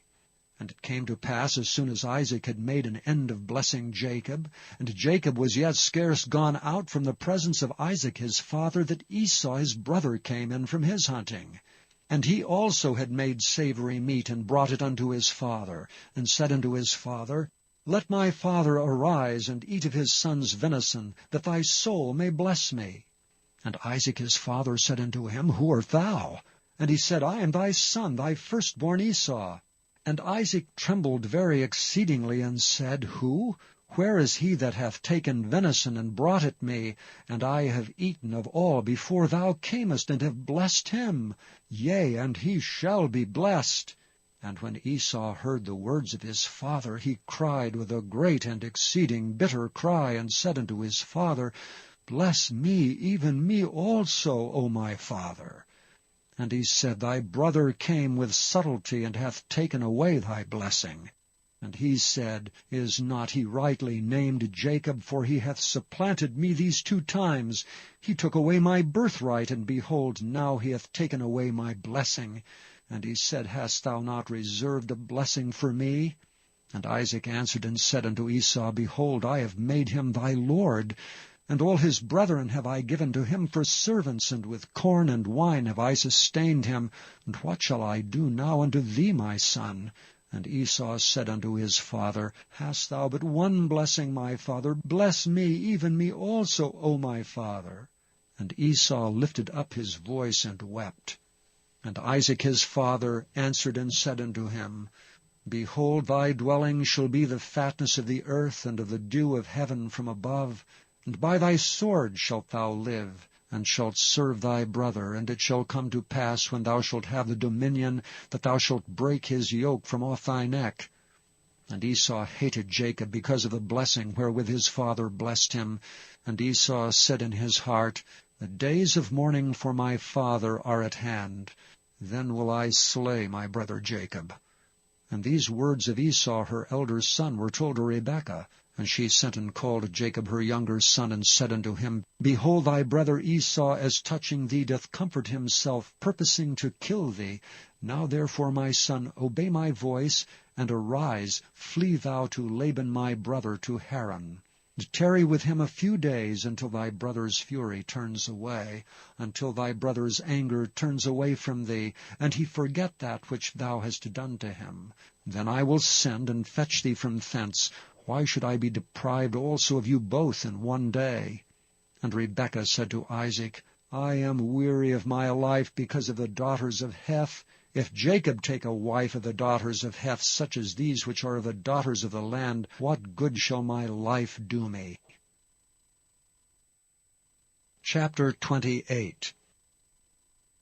S2: And it came to pass, as soon as Isaac had made an end of blessing Jacob, and Jacob was yet scarce gone out from the presence of Isaac his father, that Esau his brother came in from his hunting. And he also had made savory meat, and brought it unto his father, and said unto his father, Let my father arise, and eat of his son's venison, that thy soul may bless me. And Isaac his father said unto him, Who art thou? And he said, I am thy son, thy firstborn Esau. And Isaac trembled very exceedingly, and said, Who? Where is he that hath taken venison, and brought it me? And I have eaten of all before thou camest, and have blessed him. Yea, and he shall be blessed. And when Esau heard the words of his father, he cried with a great and exceeding bitter cry, and said unto his father, Bless me, even me also, O my father. And he said, Thy brother came with subtlety, and hath taken away thy blessing. And he said, Is not he rightly named Jacob? For he hath supplanted me these 2 times. He took away my birthright, and behold, now he hath taken away my blessing. And he said, Hast thou not reserved a blessing for me? And Isaac answered and said unto Esau, Behold, I have made him thy lord, and all his brethren have I given to him for servants, and with corn and wine have I sustained him. And what shall I do now unto thee, my son? And Esau said unto his father, Hast thou but one blessing, my father? Bless me, even me also, O my father. And Esau lifted up his voice and wept. And Isaac his father answered and said unto him, Behold, thy dwelling shall be the fatness of the earth, and of the dew of heaven from above. And by thy sword shalt thou live, and shalt serve thy brother. And it shall come to pass, when thou shalt have the dominion, that thou shalt break his yoke from off thy neck. And Esau hated Jacob because of the blessing wherewith his father blessed him. And Esau said in his heart, The days of mourning for my father are at hand. Then will I slay my brother Jacob. And these words of Esau her elder son were told to Rebekah. And she sent and called Jacob her younger son, and said unto him, Behold, thy brother Esau, as touching thee, doth comfort himself, purposing to kill thee. Now therefore, my son, obey my voice, and arise, flee thou to Laban my brother, to Haran. Tarry with him a few days, until thy brother's fury turns away, until thy brother's anger turns away from thee, and he forget that which thou hast done to him. Then I will send and fetch thee from thence. why should I be deprived also of you both in one day? And Rebekah said to Isaac, I am weary of my life because of the daughters of Heth. If Jacob take a wife of the daughters of Heth, such as these which are of the daughters of the land, what good shall my life do me? Chapter 28.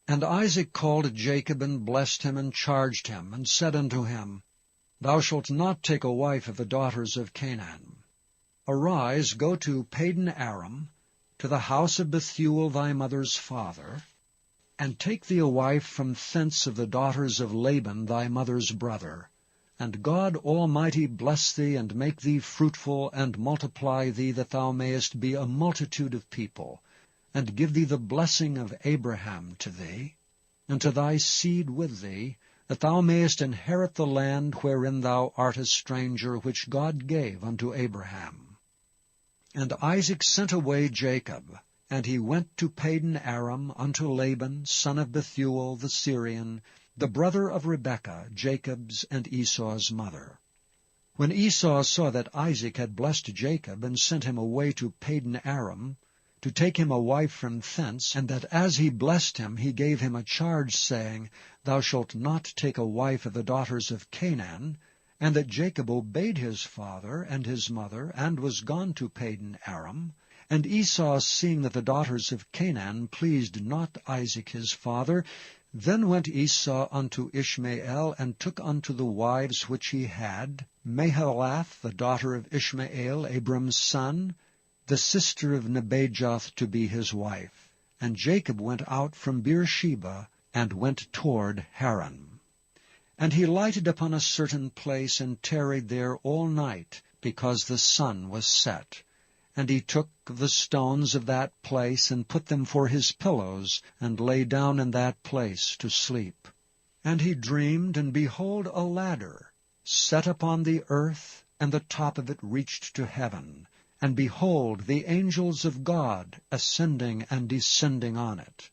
S2: And Isaac called Jacob, and blessed him, and charged him, and said unto him, Thou shalt not take a wife of the daughters of Canaan. Arise, go to Padan Aram, to the house of Bethuel thy mother's father, and take thee a wife from thence of the daughters of Laban thy mother's brother. And God Almighty bless thee, and make thee fruitful, and multiply thee, that thou mayest be a multitude of people, and give thee the blessing of Abraham to thee, and to thy seed with thee, that thou mayest inherit the land wherein thou art a stranger, which God gave unto Abraham. And Isaac sent away Jacob, and he went to Padan Aram unto Laban, son of Bethuel the Syrian, the brother of Rebekah, Jacob's and Esau's mother. When Esau saw that Isaac had blessed Jacob, and sent him away to Padan Aram, to take him a wife from thence, and that as he blessed him he gave him a charge, saying, Thou shalt not take a wife of the daughters of Canaan, and that Jacob obeyed his father and his mother, and was gone to Padan Aram, and Esau, seeing that the daughters of Canaan pleased not Isaac his father, then went Esau unto Ishmael, and took unto the wives which he had Mahalath, the daughter of Ishmael, Abram's son, the sister of Nebajoth, to be his wife. And Jacob went out from Beersheba, and went toward Haran. And he lighted upon a certain place, and tarried there all night, because the sun was set. And he took the stones of that place, and put them for his pillows, and lay down in that place to sleep. And he dreamed, and behold, a ladder set upon the earth, and the top of it reached to heaven. And behold, the angels of God ascending and descending on it.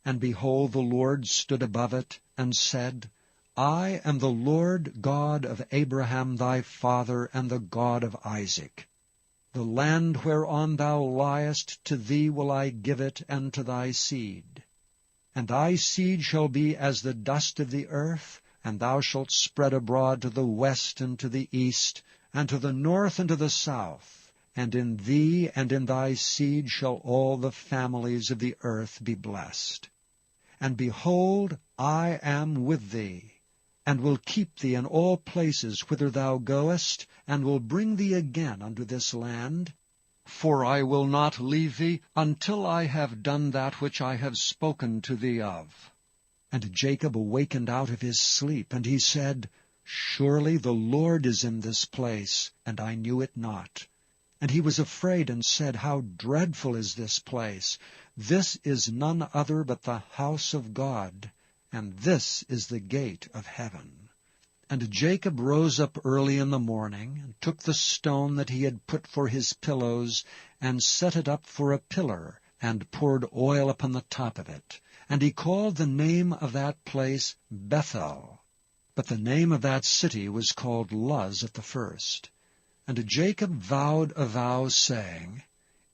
S2: And behold, the Lord stood above it, and said, I am the Lord God of Abraham thy father, and the God of Isaac. The land whereon thou liest, to thee will I give it, and to thy seed. And thy seed shall be as the dust of the earth, and thou shalt spread abroad to the west and to the east, and to the north and to the south. And in thee and in thy seed shall all the families of the earth be blessed. And behold, I am with thee, and will keep thee in all places whither thou goest, and will bring thee again unto this land. For I will not leave thee until I have done that which I have spoken to thee of. And Jacob awakened out of his sleep, and he said, Surely the Lord is in this place, and I knew it not. And he was afraid, and said, How dreadful is this place! This is none other but the house of God, and this is the gate of heaven. And Jacob rose up early in the morning, and took the stone that he had put for his pillows, and set it up for a pillar, and poured oil upon the top of it. And he called the name of that place Bethel. But the name of that city was called Luz at the first. And Jacob vowed a vow, saying,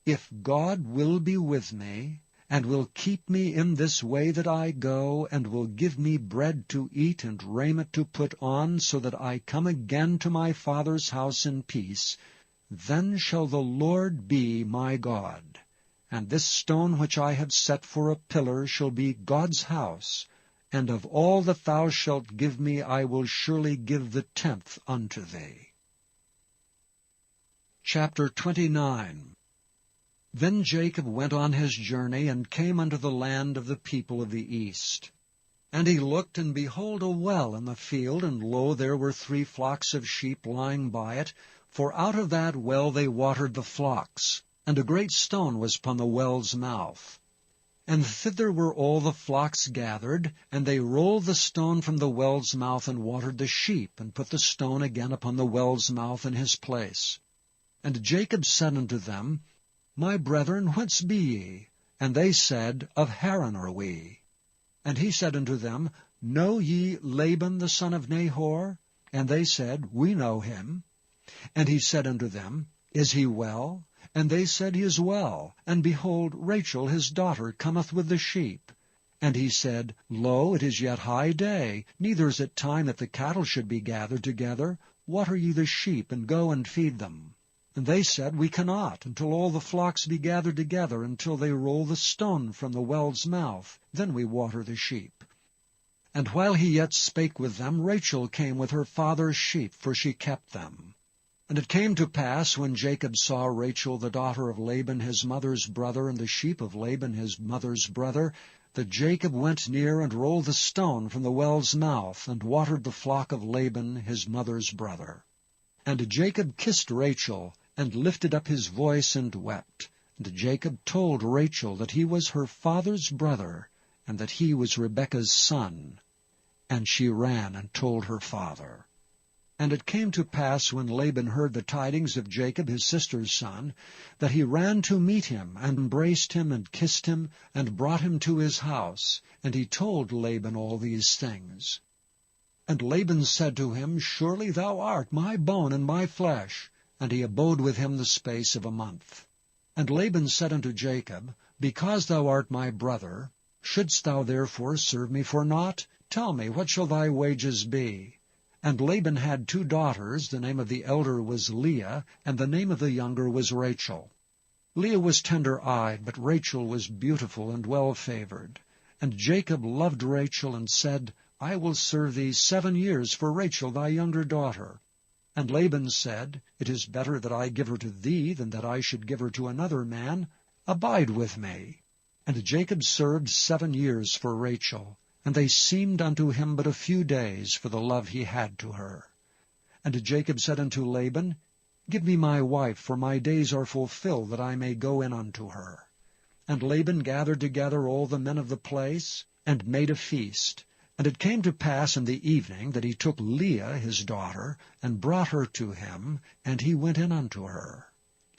S2: If God will be with me, and will keep me in this way that I go, and will give me bread to eat and raiment to put on, so that I come again to my father's house in peace, then shall the Lord be my God. And this stone which I have set for a pillar shall be God's house, and of all that thou shalt give me I will surely give the 10th unto thee. Chapter 29. Then Jacob went on his journey, and came unto the land of the people of the east. And he looked, and behold, a well in the field, and lo, there were 3 flocks of sheep lying by it, for out of that well they watered the flocks. And a great stone was upon the well's mouth. And thither were all the flocks gathered, and they rolled the stone from the well's mouth, and watered the sheep, and put the stone again upon the well's mouth in his place. And Jacob said unto them, My brethren, whence be ye? And they said, Of Haran are we. And he said unto them, Know ye Laban the son of Nahor? And they said, We know him. And he said unto them, Is he well? And they said, He is well. And behold, Rachel his daughter cometh with the sheep. And he said, Lo, it is yet high day, neither is it time that the cattle should be gathered together. Water ye the sheep, and go and feed them. And they said, We cannot, until all the flocks be gathered together, until they roll the stone from the well's mouth. Then we water the sheep. And while he yet spake with them, Rachel came with her father's sheep, for she kept them. And it came to pass, when Jacob saw Rachel the daughter of Laban his mother's brother, and the sheep of Laban his mother's brother, that Jacob went near and rolled the stone from the well's mouth, and watered the flock of Laban his mother's brother. And Jacob kissed Rachel, and lifted up his voice, and wept. And Jacob told Rachel that he was her father's brother, and that he was Rebekah's son. And she ran and told her father. And it came to pass, when Laban heard the tidings of Jacob his sister's son, that he ran to meet him, and embraced him, and kissed him, and brought him to his house. And he told Laban all these things. And Laban said to him, Surely thou art my bone and my flesh. And he abode with him the space of a month. And Laban said unto Jacob, Because thou art my brother, shouldst thou therefore serve me for naught? Tell me, what shall thy wages be? And Laban had 2 daughters. The name of the elder was Leah, and the name of the younger was Rachel. Leah was tender-eyed, but Rachel was beautiful and well-favored. And Jacob loved Rachel, and said, I will serve thee 7 years for Rachel thy younger daughter. And Laban said, It is better that I give her to thee, than that I should give her to another man. Abide with me. And Jacob served 7 years for Rachel. And they seemed unto him but a few days, for the love he had to her. And Jacob said unto Laban, Give me my wife, for my days are fulfilled, that I may go in unto her. And Laban gathered together all the men of the place, and made a feast. And it came to pass in the evening that he took Leah his daughter, and brought her to him, and he went in unto her.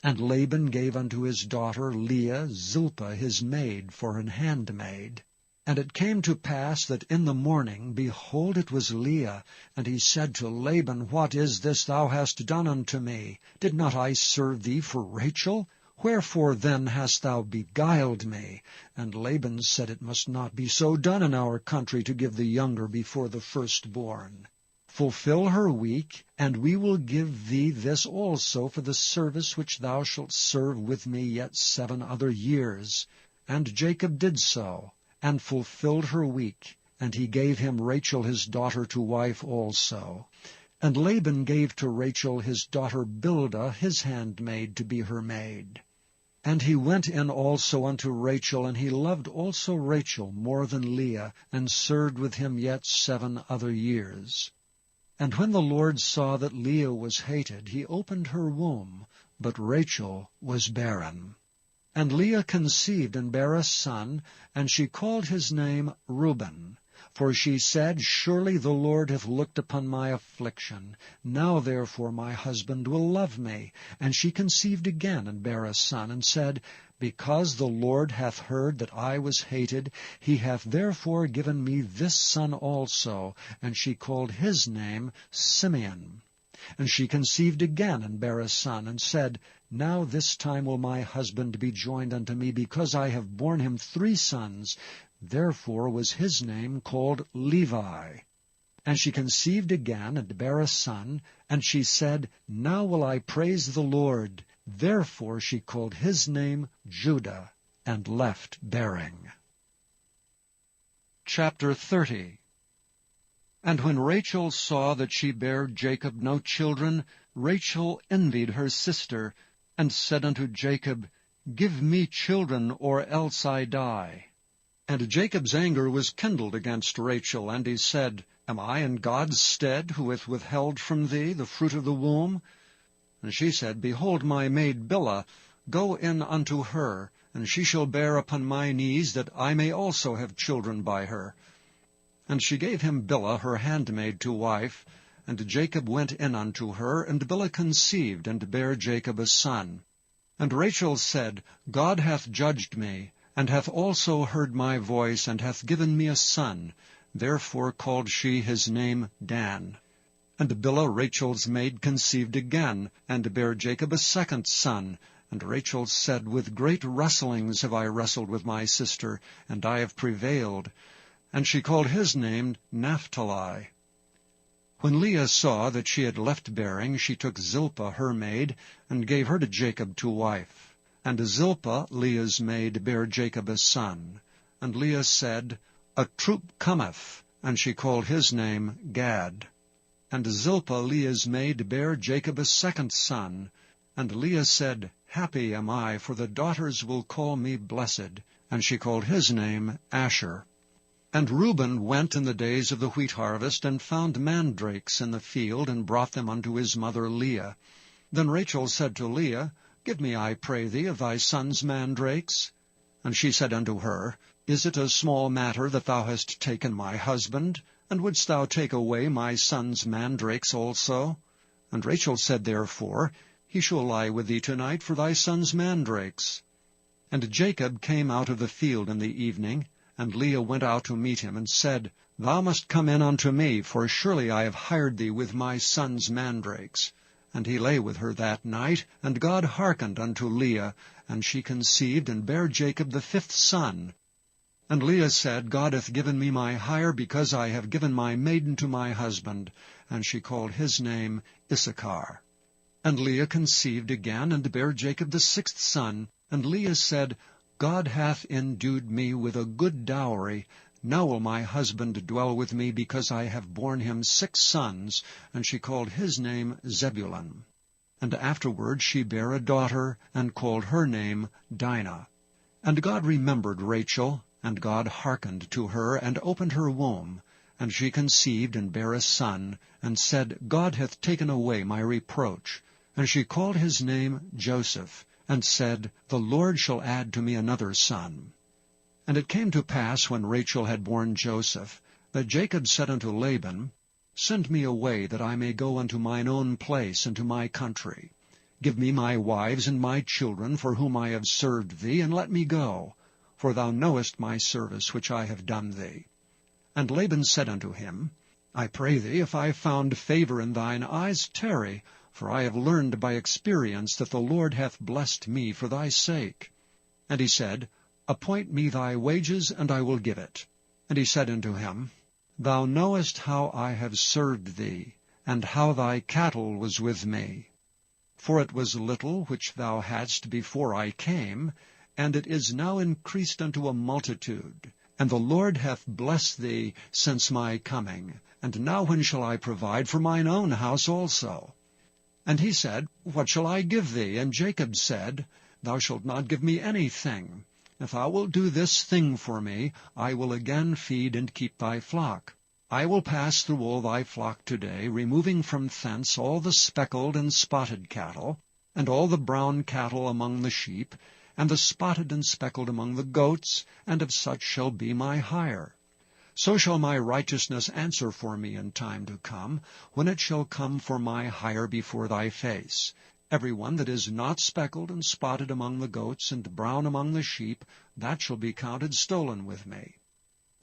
S2: And Laban gave unto his daughter Leah Zilpah his maid for an handmaid. And it came to pass that in the morning, behold, it was Leah. And he said to Laban, What is this thou hast done unto me? Did not I serve thee for Rachel? Wherefore then hast thou beguiled me? And Laban said, It must not be so done in our country, to give the younger before the firstborn. Fulfill her week, and we will give thee this also for the service which thou shalt serve with me yet 7 other years. And Jacob did so, and fulfilled her week, and he gave him Rachel his daughter to wife also. And Laban gave to Rachel his daughter Bilhah his handmaid to be her maid. And he went in also unto Rachel, and he loved also Rachel more than Leah, and served with him yet 7 other years. And when the Lord saw that Leah was hated, he opened her womb, but Rachel was barren. And Leah conceived and bare a son, and she called his name Reuben. For she said, Surely the Lord hath looked upon my affliction. Now therefore my husband will love me. And she conceived again, and bare a son, and said, Because the Lord hath heard that I was hated, he hath therefore given me this son also. And she called his name Simeon. And she conceived again, and bare a son, and said, Now this time will my husband be joined unto me, because I have borne him 3 sons. Therefore was his name called Levi. And she conceived again, and bare a son, and she said, Now will I praise the Lord. Therefore she called his name Judah, and left bearing. Chapter 30. And when Rachel saw that she bare Jacob no children, Rachel envied her sister, and said unto Jacob, Give me children, or else I die. And Jacob's anger was kindled against Rachel, and he said, Am I in God's stead, who hath withheld from thee the fruit of the womb? And she said, Behold my maid Bilhah, go in unto her, and she shall bear upon my knees, that I may also have children by her. And she gave him Bilhah her handmaid to wife, and Jacob went in unto her, and Bilhah conceived, and bare Jacob a son. And Rachel said, God hath judged me, and hath also heard my voice, and hath given me a son. Therefore called she his name Dan. And Bilhah Rachel's maid conceived again, and bare Jacob a second son. And Rachel said, With great wrestlings have I wrestled with my sister, and I have prevailed. And she called his name Naphtali. When Leah saw that she had left bearing, she took Zilpah her maid, and gave her to Jacob to wife. And Zilpah, Leah's maid, bare Jacob a son. And Leah said, A troop cometh, and she called his name Gad. And Zilpah, Leah's maid, bare Jacob a second son. And Leah said, Happy am I, for the daughters will call me blessed. And she called his name Asher. And Reuben went in the days of the wheat harvest, and found mandrakes in the field, and brought them unto his mother Leah. Then Rachel said to Leah, Give me, I pray thee, of thy son's mandrakes. And she said unto her, Is it a small matter that thou hast taken my husband? And wouldst thou take away my son's mandrakes also? And Rachel said therefore, He shall lie with thee tonight for thy son's mandrakes. And Jacob came out of the field in the evening, and Leah went out to meet him, and said, Thou must come in unto me, for surely I have hired thee with my son's mandrakes. And he lay with her that night, and God hearkened unto Leah, and she conceived, and bare Jacob the fifth son. And Leah said, God hath given me my hire, because I have given my maiden to my husband. And she called his name Issachar. And Leah conceived again, and bare Jacob the sixth son. And Leah said, God hath endued me with a good dowry. Now will my husband dwell with me, because I have borne him 6 sons. And she called his name Zebulun. And afterward she bare a daughter, and called her name Dinah. And God remembered Rachel, and God hearkened to her, and opened her womb. And she conceived, and bare a son, and said, God hath taken away my reproach. And she called his name Joseph, and said, The Lord shall add to me another son. And it came to pass, when Rachel had borne Joseph, that Jacob said unto Laban, Send me away, that I may go unto mine own place, and to my country. Give me my wives and my children, for whom I have served thee, and let me go. For thou knowest my service which I have done thee. And Laban said unto him, I pray thee, if I found favor in thine eyes, tarry, for I have learned by experience that the Lord hath blessed me for thy sake. And he said, Appoint me thy wages, and I will give it. And he said unto him, Thou knowest how I have served thee, and how thy cattle was with me. For it was little which thou hadst before I came, and it is now increased unto a multitude. And the Lord hath blessed thee since my coming. And now when shall I provide for mine own house also? And he said, What shall I give thee? And Jacob said, Thou shalt not give me anything. If thou wilt do this thing for me, I will again feed and keep thy flock. I will pass through all thy flock today, removing from thence all the speckled and spotted cattle, and all the brown cattle among the sheep, and the spotted and speckled among the goats, and of such shall be my hire. So shall my righteousness answer for me in time to come, when it shall come for my hire before thy face. Every one that is not speckled and spotted among the goats, and brown among the sheep, that shall be counted stolen with me.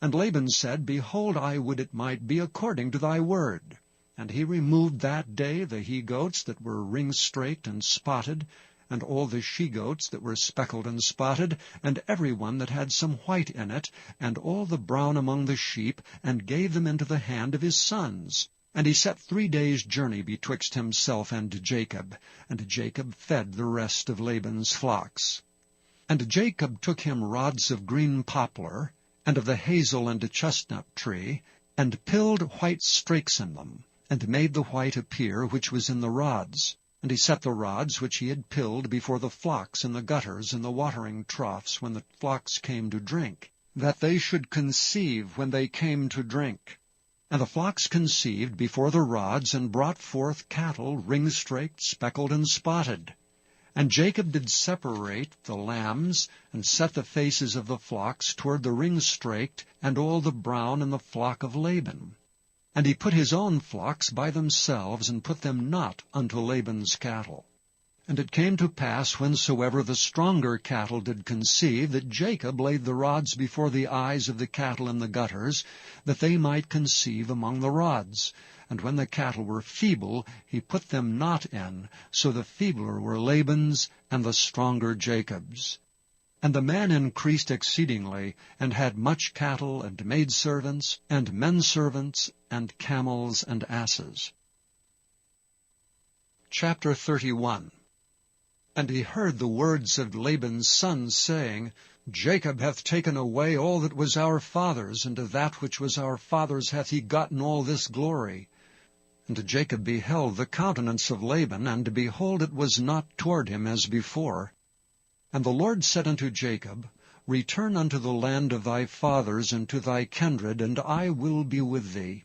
S2: And Laban said, Behold, I would it might be according to thy word. And he removed that day the he-goats that were ring-straked and spotted, and all the she-goats that were speckled and spotted, and every one that had some white in it, and all the brown among the sheep, and gave them into the hand of his sons. And he set 3 days' journey betwixt himself and Jacob, and Jacob fed the rest of Laban's flocks. And Jacob took him rods of green poplar, and of the hazel and chestnut tree, and pilled white strakes in them, and made the white appear which was in the rods. And he set the rods which he had pilled before the flocks in the gutters and the watering troughs when the flocks came to drink, that they should conceive when they came to drink. And the flocks conceived before the rods, and brought forth cattle ring-straked, speckled, and spotted. And Jacob did separate the lambs, and set the faces of the flocks toward the ring-straked, and all the brown in the flock of Laban. And he put his own flocks by themselves, and put them not unto Laban's cattle. And it came to pass, whensoever the stronger cattle did conceive, that Jacob laid the rods before the eyes of the cattle in the gutters, that they might conceive among the rods. And when the cattle were feeble, he put them not in, so the feebler were Laban's, and the stronger Jacob's. And the man increased exceedingly, and had much cattle, and maidservants, and menservants, and camels, and asses. Chapter 31. And he heard the words of Laban's sons, saying, Jacob hath taken away all that was our father's, and of that which was our father's hath he gotten all this glory. And Jacob beheld the countenance of Laban, and behold, it was not toward him as before. And the Lord said unto Jacob, Return unto the land of thy fathers, and to thy kindred, and I will be with thee.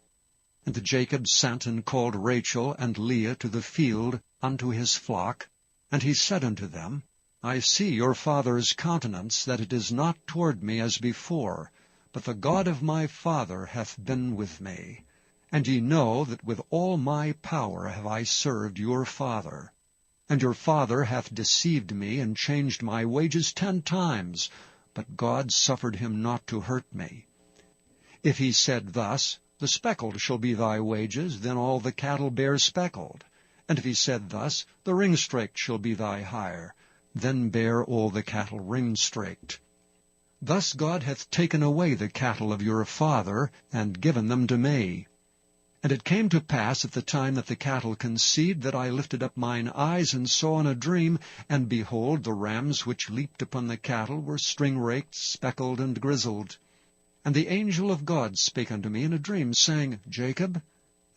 S2: And Jacob sent and called Rachel and Leah to the field unto his flock. And he said unto them, I see your father's countenance, that it is not toward me as before, but the God of my father hath been with me. And ye know that with all my power have I served your father. And your father hath deceived me, and changed my wages 10 times, but God suffered him not to hurt me. If he said thus, The speckled shall be thy wages, then all the cattle bear speckled. And if he said thus, The ring-straked shall be thy hire, then bear all the cattle ring-straked. Thus God hath taken away the cattle of your father, and given them to me. And it came to pass at the time that the cattle conceived, that I lifted up mine eyes, and saw in a dream, and behold, the rams which leaped upon the cattle were string-raked, speckled, and grizzled. And the angel of God spake unto me in a dream, saying, Jacob?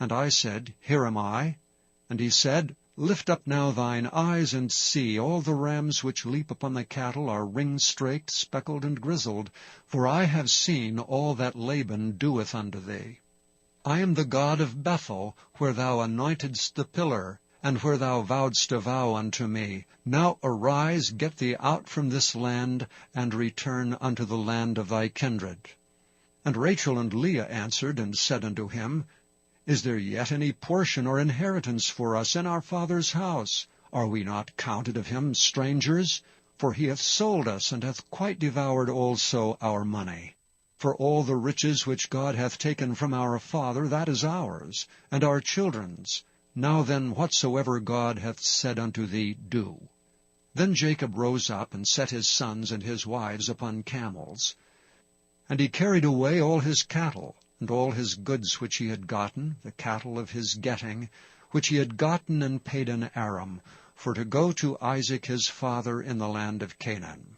S2: And I said, Here am I. And he said, Lift up now thine eyes, and see, all the rams which leap upon the cattle are ring-straked, speckled, and grizzled, for I have seen all that Laban doeth unto thee. I am the God of Bethel, where thou anointedst the pillar, and where thou vowedst a vow unto me. Now arise, get thee out from this land, and return unto the land of thy kindred. And Rachel and Leah answered and said unto him, Is there yet any portion or inheritance for us in our father's house? Are we not counted of him strangers? For he hath sold us, and hath quite devoured also our money. For all the riches which God hath taken from our father, that is ours, and our children's. Now then, whatsoever God hath said unto thee, do. Then Jacob rose up, and set his sons and his wives upon camels. And he carried away all his cattle, and all his goods which he had gotten, the cattle of his getting, which he had gotten and paid in Aram, for to go to Isaac his father in the land of Canaan.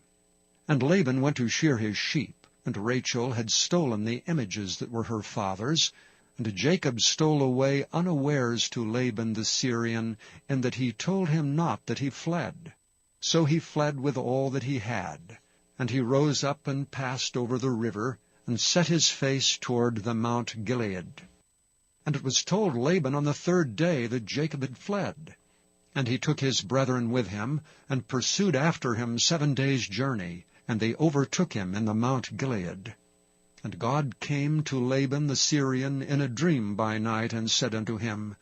S2: And Laban went to shear his sheep. And Rachel had stolen the images that were her father's, and Jacob stole away unawares to Laban the Syrian, in that he told him not that he fled. So he fled with all that he had. And he rose up and passed over the river, and set his face toward the Mount Gilead. And it was told Laban on the 3rd day that Jacob had fled. And he took his brethren with him, and pursued after him 7 days' journey, and they overtook him in the Mount Gilead. And God came to Laban the Syrian in a dream by night, and said unto him,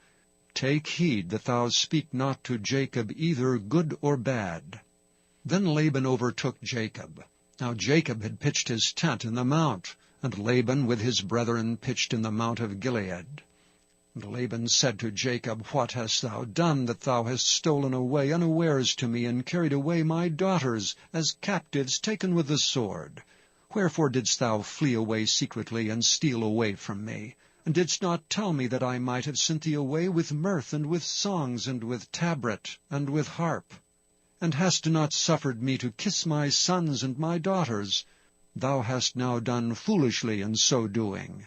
S2: Take heed that thou speak not to Jacob either good or bad. Then Laban overtook Jacob. Now Jacob had pitched his tent in the mount, and Laban with his brethren pitched in the Mount of Gilead. And Laban said to Jacob, What hast thou done, that thou hast stolen away unawares to me, and carried away my daughters, as captives taken with the sword? Wherefore didst thou flee away secretly, and steal away from me? And didst not tell me that I might have sent thee away with mirth, and with songs, and with tabret, and with harp? And hast not suffered me to kiss my sons and my daughters? Thou hast now done foolishly in so doing.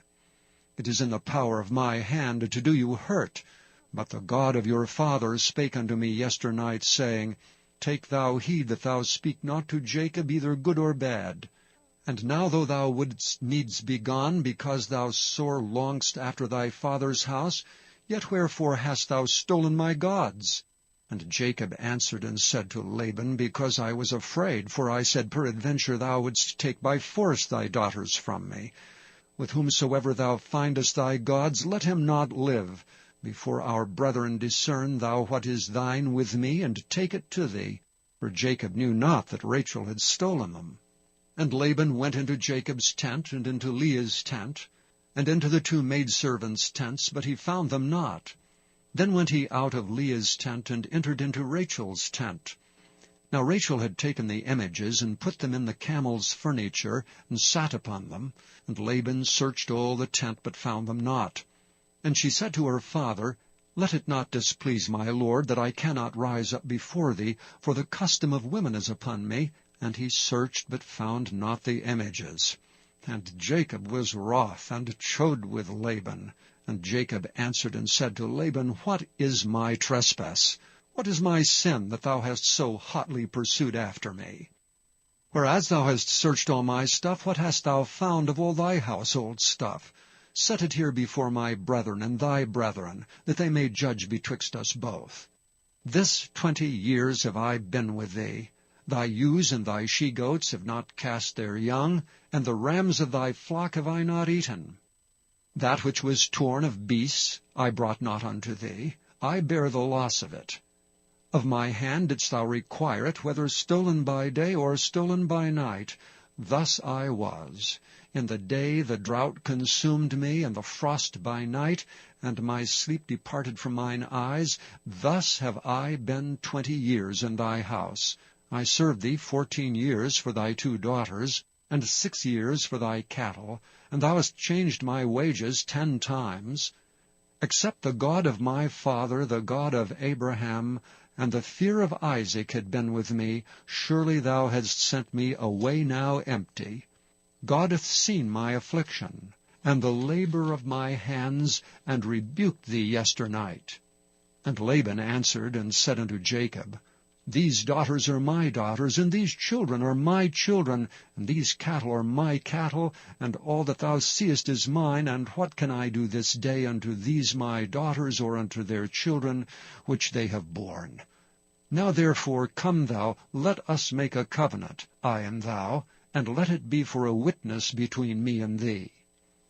S2: It is in the power of my hand to do you hurt. But the God of your father spake unto me yesternight, saying, Take thou heed that thou speak not to Jacob either good or bad. And now though thou wouldst needs be gone, because thou sore longest after thy father's house, yet wherefore hast thou stolen my gods? And Jacob answered and said to Laban, Because I was afraid, for I said, Peradventure thou wouldst take by force thy daughters from me. With whomsoever thou findest thy gods, let him not live. Before our brethren discern thou what is thine with me, and take it to thee. For Jacob knew not that Rachel had stolen them. And Laban went into Jacob's tent, and into Leah's tent. and into the 2 maidservants' tents, but he found them not. Then went he out of Leah's tent, and entered into Rachel's tent. Now Rachel had taken the images, and put them in the camel's furniture, and sat upon them. And Laban searched all the tent, but found them not. And she said to her father, Let it not displease my lord, that I cannot rise up before thee, for the custom of women is upon me. And he searched, but found not the images. And Jacob was wroth, and chode with Laban. And Jacob answered and said to Laban, What is my trespass? What is my sin, that thou hast so hotly pursued after me? Whereas thou hast searched all my stuff, what hast thou found of all thy household stuff? Set it here before my brethren and thy brethren, that they may judge betwixt us both. This 20 years have I been with thee. Thy ewes and thy she-goats have not cast their young, and the rams of thy flock have I not eaten. That which was torn of beasts I brought not unto thee. I bear the loss of it. Of my hand didst thou require it, whether stolen by day or stolen by night. Thus I was. In the day the drought consumed me, and the frost by night, and my sleep departed from mine eyes. Thus have I been 20 years in thy house. I served thee 14 years for thy 2 daughters, and 6 years for thy cattle, and thou hast changed my wages 10 times. Except the God of my father, the God of Abraham, and the fear of Isaac had been with me, surely thou hadst sent me away now empty. God hath seen my affliction, and the labor of my hands, and rebuked thee yesternight. And Laban answered and said unto Jacob, These daughters are my daughters, and these children are my children, and these cattle are my cattle, and all that thou seest is mine, and what can I do this day unto these my daughters, or unto their children, which they have borne? Now therefore come thou, let us make a covenant, I and thou, and let it be for a witness between me and thee.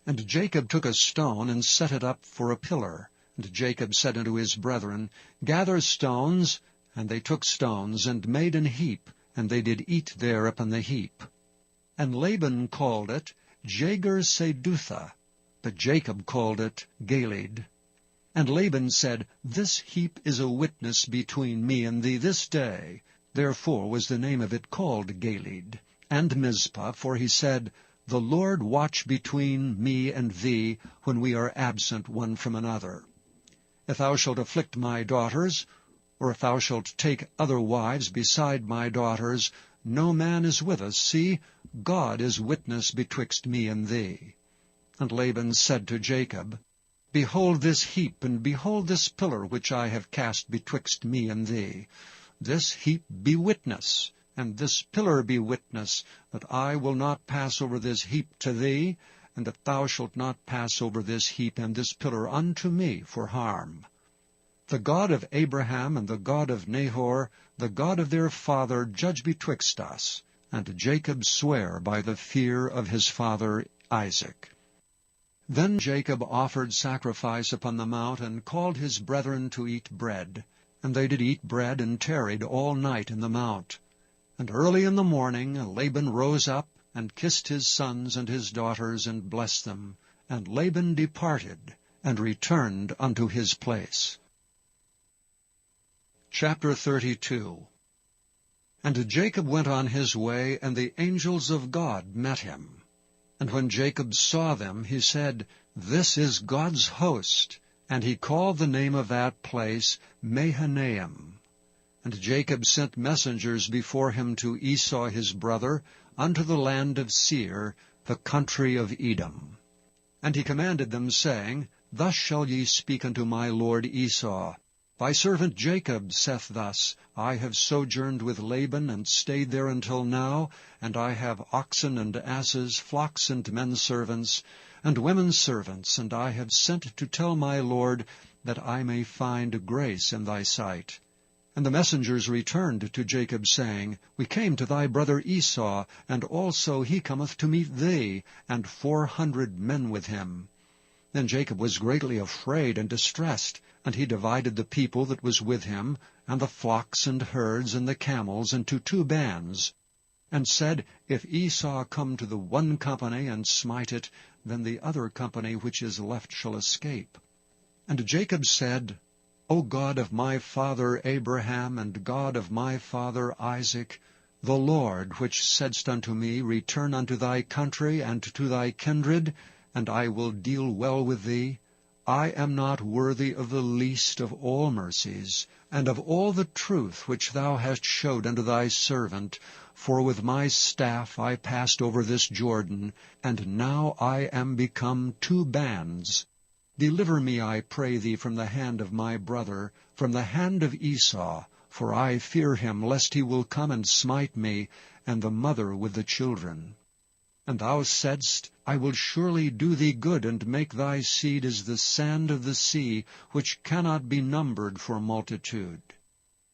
S2: And Jacob took a stone, and set it up for a pillar. And Jacob said unto his brethren, Gather stones. And they took stones, and made an heap, and they did eat there upon the heap. And Laban called it Jagar-Sedutha, but Jacob called it Galeed. And Laban said, This heap is a witness between me and thee this day. Therefore was the name of it called Galeed. And Mizpah, for he said, The Lord watch between me and thee, when we are absent one from another. If thou shalt afflict my daughters, or if thou shalt take other wives beside my daughters, no man is with us. See, God is witness betwixt me and thee. And Laban said to Jacob, Behold this heap, and behold this pillar which I have cast betwixt me and thee. This heap be witness, and this pillar be witness, that I will not pass over this heap to thee, and that thou shalt not pass over this heap and this pillar unto me for harm. The God of Abraham and the God of Nahor, the God of their father, judge betwixt us. And Jacob sware by the fear of his father Isaac. Then Jacob offered sacrifice upon the mount, and called his brethren to eat bread. And they did eat bread, and tarried all night in the mount. And early in the morning Laban rose up, and kissed his sons and his daughters, and blessed them. And Laban departed, and returned unto his place. Chapter 32. And Jacob went on his way, and the angels of God met him. And when Jacob saw them, he said, This is God's host. And he called the name of that place Mahanaim. And Jacob sent messengers before him to Esau his brother, unto the land of Seir, the country of Edom. And he commanded them, saying, Thus shall ye speak unto my lord Esau. Thy servant Jacob saith thus, I have sojourned with Laban, and stayed there until now, and I have oxen and asses, flocks and men servants, and women servants, and I have sent to tell my lord, that I may find grace in thy sight. And the messengers returned to Jacob, saying, We came to thy brother Esau, and also he cometh to meet thee, and 400 men with him. Then Jacob was greatly afraid and distressed, and he divided the people that was with him, and the flocks and herds and the camels, into 2 bands, and said, If Esau come to the one company and smite it, then the other company which is left shall escape. And Jacob said, O God of my father Abraham, and God of my father Isaac, the Lord, which saidst unto me, Return unto thy country and to thy kindred, and I will deal well with thee, I am not worthy of the least of all mercies, and of all the truth which thou hast showed unto thy servant, for with my staff I passed over this Jordan, and now I am become 2 bands. Deliver me, I pray thee, from the hand of my brother, from the hand of Esau, for I fear him, lest he will come and smite me, and the mother with the children. And thou saidst, I will surely do thee good, and make thy seed as the sand of the sea, which cannot be numbered for multitude.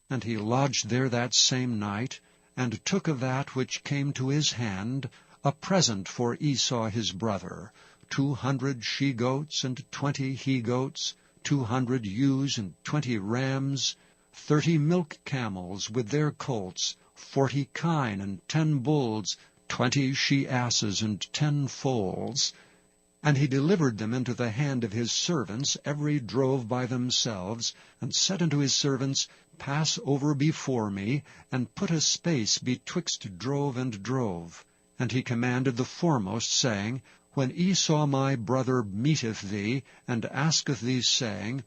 S2: And he lodged there that same night, and took of that which came to his hand a present for Esau his brother, 200 she-goats, and 20 he-goats, 200 ewes, and 20 rams, 30 milk camels with their colts, 40 kine, and 10 bulls, 20 she-asses, and 10 foals. And he delivered them into the hand of his servants, every drove by themselves, and said unto his servants, Pass over before me, and put a space betwixt drove and drove. And he commanded the foremost, saying, When Esau my brother meeteth thee, and asketh thee, saying,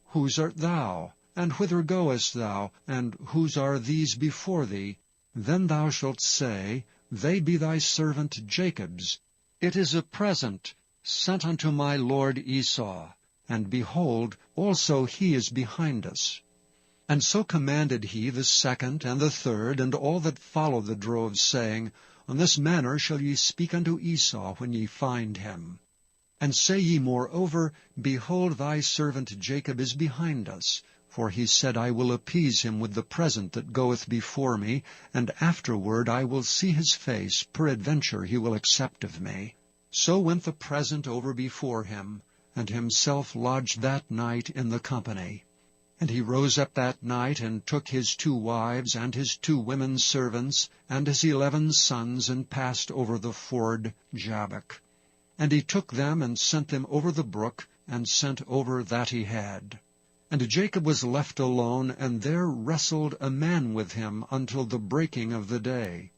S2: Whose art thou? And whither goest thou? And whose are these before thee? Then thou shalt say, They be thy servant Jacob's. It is a present sent unto my lord Esau. And behold, also he is behind us. And so commanded he the second and the third, and all that follow the droves, saying, On this manner shall ye speak unto Esau when ye find him. And say ye moreover, Behold, thy servant Jacob is behind us. For he said, I will appease him with the present that goeth before me, and afterward I will see his face, peradventure he will accept of me. So went the present over before him, and himself lodged that night in the company. And he rose up that night, and took his 2 wives, and his 2 women servants, and his 11 sons, and passed over the ford Jabbok. And he took them, and sent them over the brook, and sent over that he had. And Jacob was left alone, and there wrestled a man with him until the breaking of the day.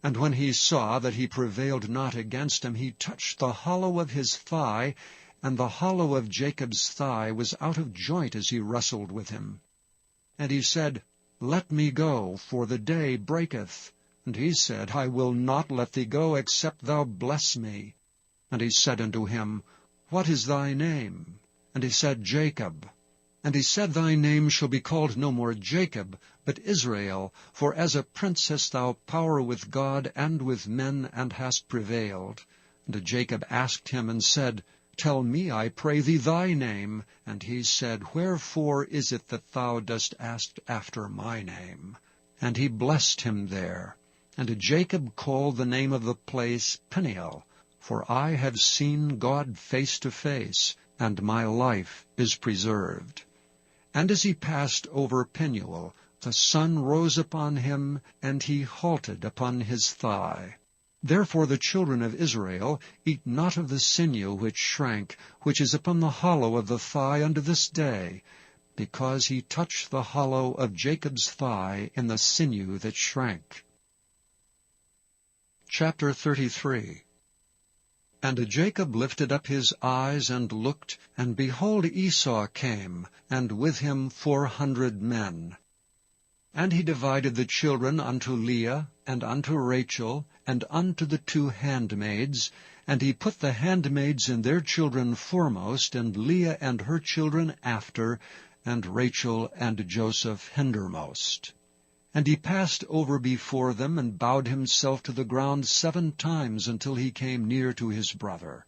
S2: And when he saw that he prevailed not against him, he touched the hollow of his thigh, and the hollow of Jacob's thigh was out of joint as he wrestled with him. And he said, Let me go, for the day breaketh. And he said, I will not let thee go, except thou bless me. And he said unto him, What is thy name? And he said, Jacob. And he said, Thy name shall be called no more Jacob, but Israel, for as a prince hast thou power with God and with men, and hast prevailed. And Jacob asked him, and said, Tell me, I pray thee, thy name. And he said, Wherefore is it that thou dost ask after my name? And he blessed him there. And Jacob called the name of the place Peniel, for I have seen God face to face, and my life is preserved. And as he passed over Peniel, the sun rose upon him, and he halted upon his thigh. Therefore the children of Israel eat not of the sinew which shrank, which is upon the hollow of the thigh unto this day, because he touched the hollow of Jacob's thigh in the sinew that shrank. Chapter 33. And Jacob lifted up his eyes and looked, and behold, Esau came, and with him 400 men. And he divided the children unto Leah, and unto Rachel, and unto the 2 handmaids, and he put the handmaids and their children foremost, and Leah and her children after, and Rachel and Joseph hindermost. And he passed over before them, and bowed himself to the ground 7 times, until he came near to his brother.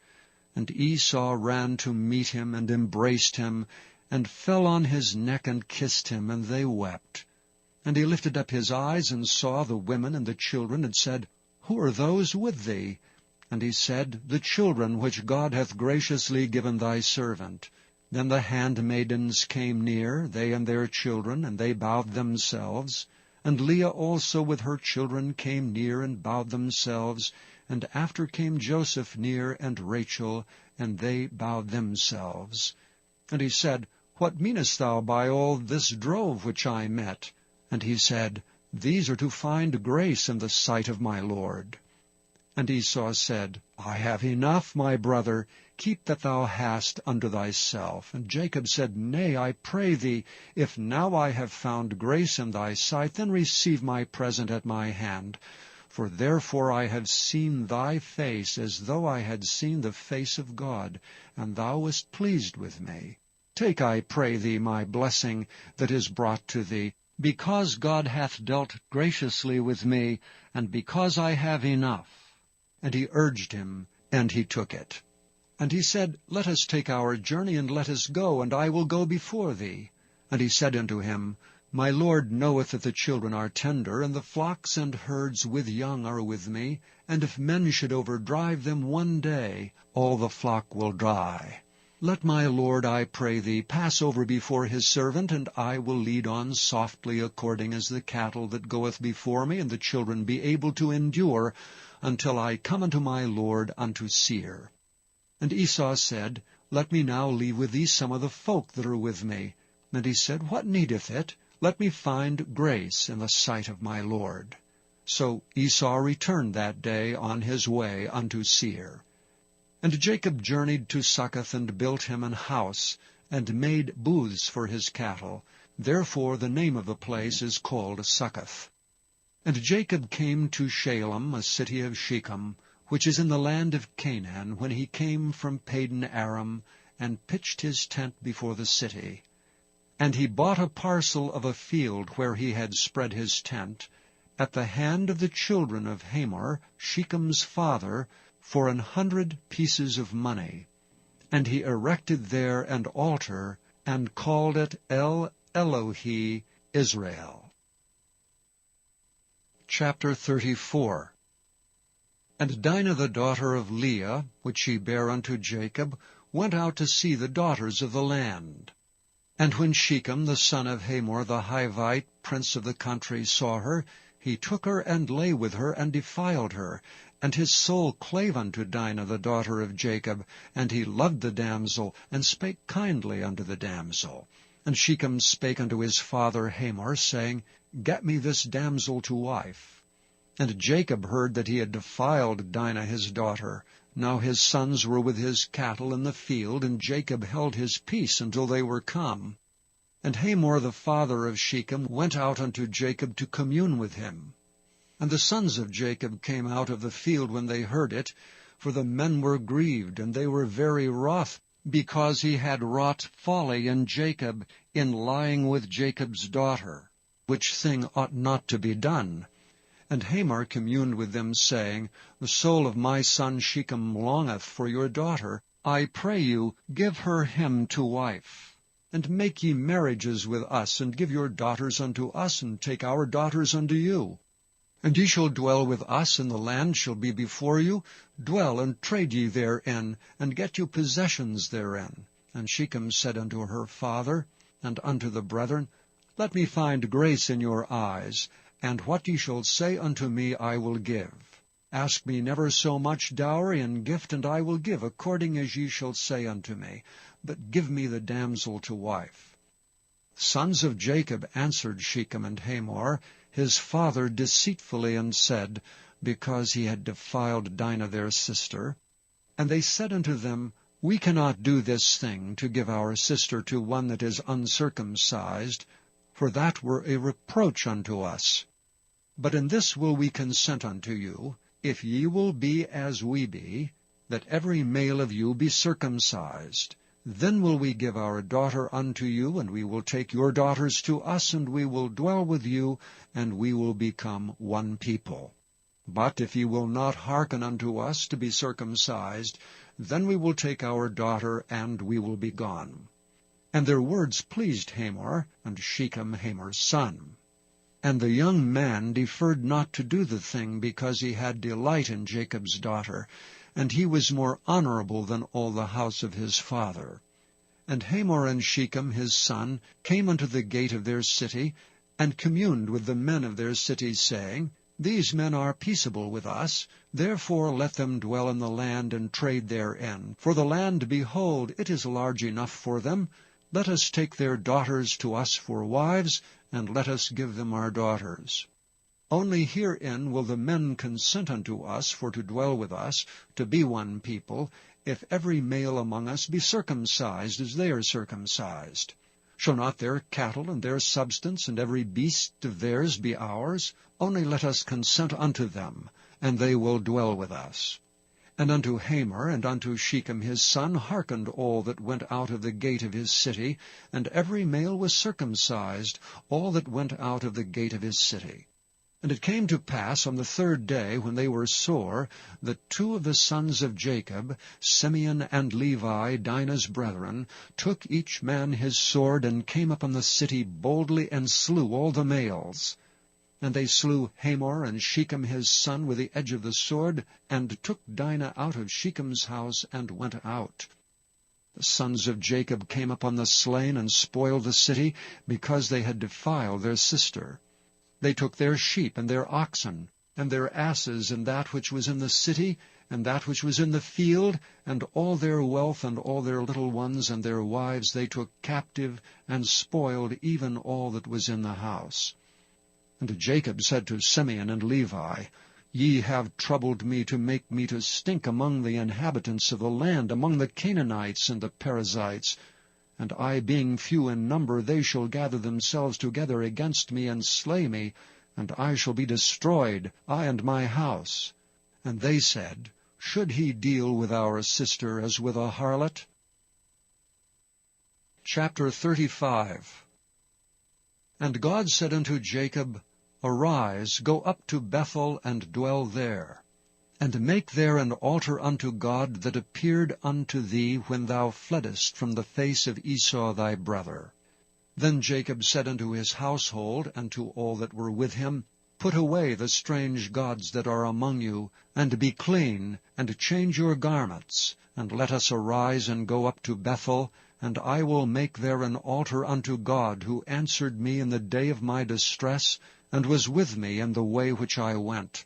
S2: And Esau ran to meet him, and embraced him, and fell on his neck, and kissed him, and they wept. And he lifted up his eyes, and saw the women and the children, and said, Who are those with thee? And he said, The children which God hath graciously given thy servant. Then the handmaidens came near, they and their children, and they bowed themselves. And Leah also with her children came near and bowed themselves, and after came Joseph near and Rachel, and they bowed themselves. And he said, What meanest thou by all this drove which I met? And he said, These are to find grace in the sight of my Lord. And Esau said, I have enough, my brother, keep that thou hast unto thyself. And Jacob said, Nay, I pray thee, if now I have found grace in thy sight, then receive my present at my hand. For therefore I have seen thy face as though I had seen the face of God, and thou wast pleased with me. Take, I pray thee, my blessing that is brought to thee, because God hath dealt graciously with me, and because I have enough. And he urged him, and he took it. And he said, Let us take our journey, and let us go, and I will go before thee. And he said unto him, My Lord knoweth that the children are tender, and the flocks and herds with young are with me, and if men should overdrive them one day, all the flock will die. Let my Lord, I pray thee, pass over before his servant, and I will lead on softly according as the cattle that goeth before me, and the children be able to endure, until I come unto my Lord unto Seir. And Esau said, Let me now leave with thee some of the folk that are with me. And he said, What needeth it? Let me find grace in the sight of my Lord. So Esau returned that day on his way unto Seir. And Jacob journeyed to Succoth, and built him an house, and made booths for his cattle. Therefore the name of the place is called Succoth. And Jacob came to Shalem, a city of Shechem, which is in the land of Canaan, when he came from Padan Aram, and pitched his tent before the city. And he bought a parcel of a field where he had spread his tent, at the hand of the children of Hamor, Shechem's father, for 100 pieces of money. And he erected there an altar, and called it El Elohe Israel. Chapter 34. And Dinah the daughter of Leah, which she bare unto Jacob, went out to see the daughters of the land. And when Shechem the son of Hamor the Hivite, prince of the country, saw her, he took her and lay with her, and defiled her. And his soul clave unto Dinah the daughter of Jacob, and he loved the damsel, and spake kindly unto the damsel. And Shechem spake unto his father Hamor, saying, Get me this damsel to wife. And Jacob heard that he had defiled Dinah his daughter. Now his sons were with his cattle in the field, and Jacob held his peace until they were come. And Hamor the father of Shechem went out unto Jacob to commune with him. And the sons of Jacob came out of the field when they heard it, for the men were grieved, and they were very wroth, because he had wrought folly in Jacob, in lying with Jacob's daughter, which thing ought not to be done. And Hamor communed with them, saying, The soul of my son Shechem longeth for your daughter. I pray you, give her him to wife. And make ye marriages with us, and give your daughters unto us, and take our daughters unto you. And ye shall dwell with us, and the land shall be before you. Dwell and trade ye therein, and get you possessions therein. And Shechem said unto her father, and unto the brethren, Let me find grace in your eyes, and what ye shall say unto me I will give. Ask me never so much dowry and gift, and I will give according as ye shall say unto me. But give me the damsel to wife. Sons of Jacob answered Shechem and Hamor, his father, deceitfully, and said, because he had defiled Dinah their sister. And they said unto them, We cannot do this thing, to give our sister to one that is uncircumcised, for that were a reproach unto us. But in this will we consent unto you, if ye will be as we be, that every male of you be circumcised. Then will we give our daughter unto you, and we will take your daughters to us, and we will dwell with you, and we will become one people. But if ye will not hearken unto us to be circumcised, then we will take our daughter, and we will be gone. And their words pleased Hamor, and Shechem Hamor's son. And the young man deferred not to do the thing, because he had delight in Jacob's daughter, and he was more honorable than all the house of his father. And Hamor and Shechem his son came unto the gate of their city, and communed with the men of their cities, saying, These men are peaceable with us, therefore let them dwell in the land and trade therein. For the land, behold, it is large enough for them. Let us take their daughters to us for wives, and let us give them our daughters. Only herein will the men consent unto us for to dwell with us, to be one people, if every male among us be circumcised as they are circumcised. Shall not their cattle and their substance and every beast of theirs be ours? Only let us consent unto them, and they will dwell with us. And unto Hamor and unto Shechem his son hearkened all that went out of the gate of his city, and every male was circumcised, all that went out of the gate of his city. And it came to pass on the third day, when they were sore, that two of the sons of Jacob, Simeon and Levi, Dinah's brethren, took each man his sword, and came upon the city boldly, and slew all the males. And they slew Hamor and Shechem his son with the edge of the sword, and took Dinah out of Shechem's house, and went out. The sons of Jacob came upon the slain, and spoiled the city, because they had defiled their sister. They took their sheep and their oxen, and their asses, and that which was in the city, and that which was in the field, and all their wealth, and all their little ones, and their wives they took captive, and spoiled even all that was in the house. And Jacob said to Simeon and Levi, Ye have troubled me to make me to stink among the inhabitants of the land, among the Canaanites and the Perizzites. And I, being few in number, they shall gather themselves together against me, and slay me, and I shall be destroyed, I and my house. And they said, Should he deal with our sister as with a harlot? Chapter 35. And God said unto Jacob, Arise, go up to Bethel, and dwell there. And make there an altar unto God that appeared unto thee when thou fleddest from the face of Esau thy brother. Then Jacob said unto his household, and to all that were with him, Put away the strange gods that are among you, and be clean, and change your garments, and let us arise and go up to Bethel, and I will make there an altar unto God, who answered me in the day of my distress, and was with me in the way which I went.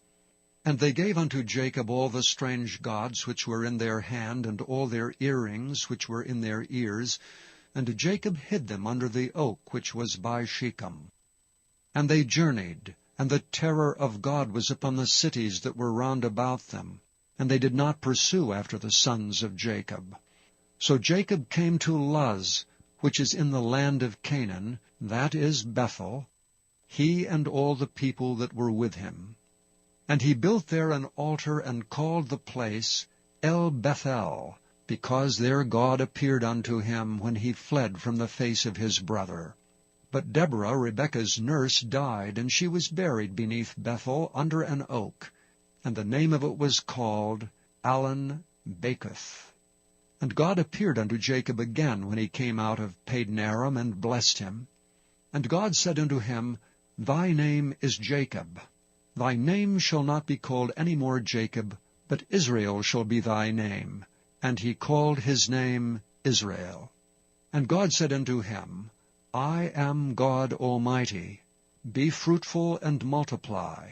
S2: And they gave unto Jacob all the strange gods which were in their hand, and all their earrings which were in their ears, and Jacob hid them under the oak which was by Shechem. And they journeyed, and the terror of God was upon the cities that were round about them, and they did not pursue after the sons of Jacob. So Jacob came to Luz, which is in the land of Canaan, that is Bethel, he and all the people that were with him. And he built there an altar, and called the place El Bethel, because there God appeared unto him when he fled from the face of his brother. But Deborah, Rebekah's nurse, died, and she was buried beneath Bethel under an oak, and the name of it was called Allon Bacuth. And God appeared unto Jacob again when he came out of Padan-aram, and blessed him. And God said unto him, Thy name is Jacob. Thy name shall not be called any more Jacob, but Israel shall be thy name. And he called his name Israel. And God said unto him, I am God Almighty. Be fruitful and multiply.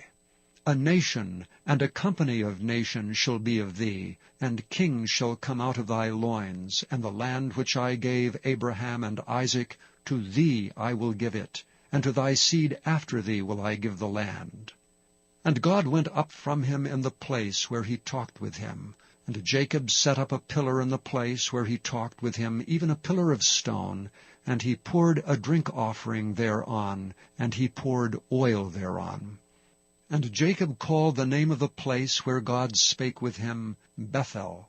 S2: A nation and a company of nations shall be of thee, and kings shall come out of thy loins, and the land which I gave Abraham and Isaac, to thee I will give it, and to thy seed after thee will I give the land. And God went up from him in the place where he talked with him. And Jacob set up a pillar in the place where he talked with him, even a pillar of stone, and he poured a drink offering thereon, and he poured oil thereon. And Jacob called the name of the place where God spake with him Bethel.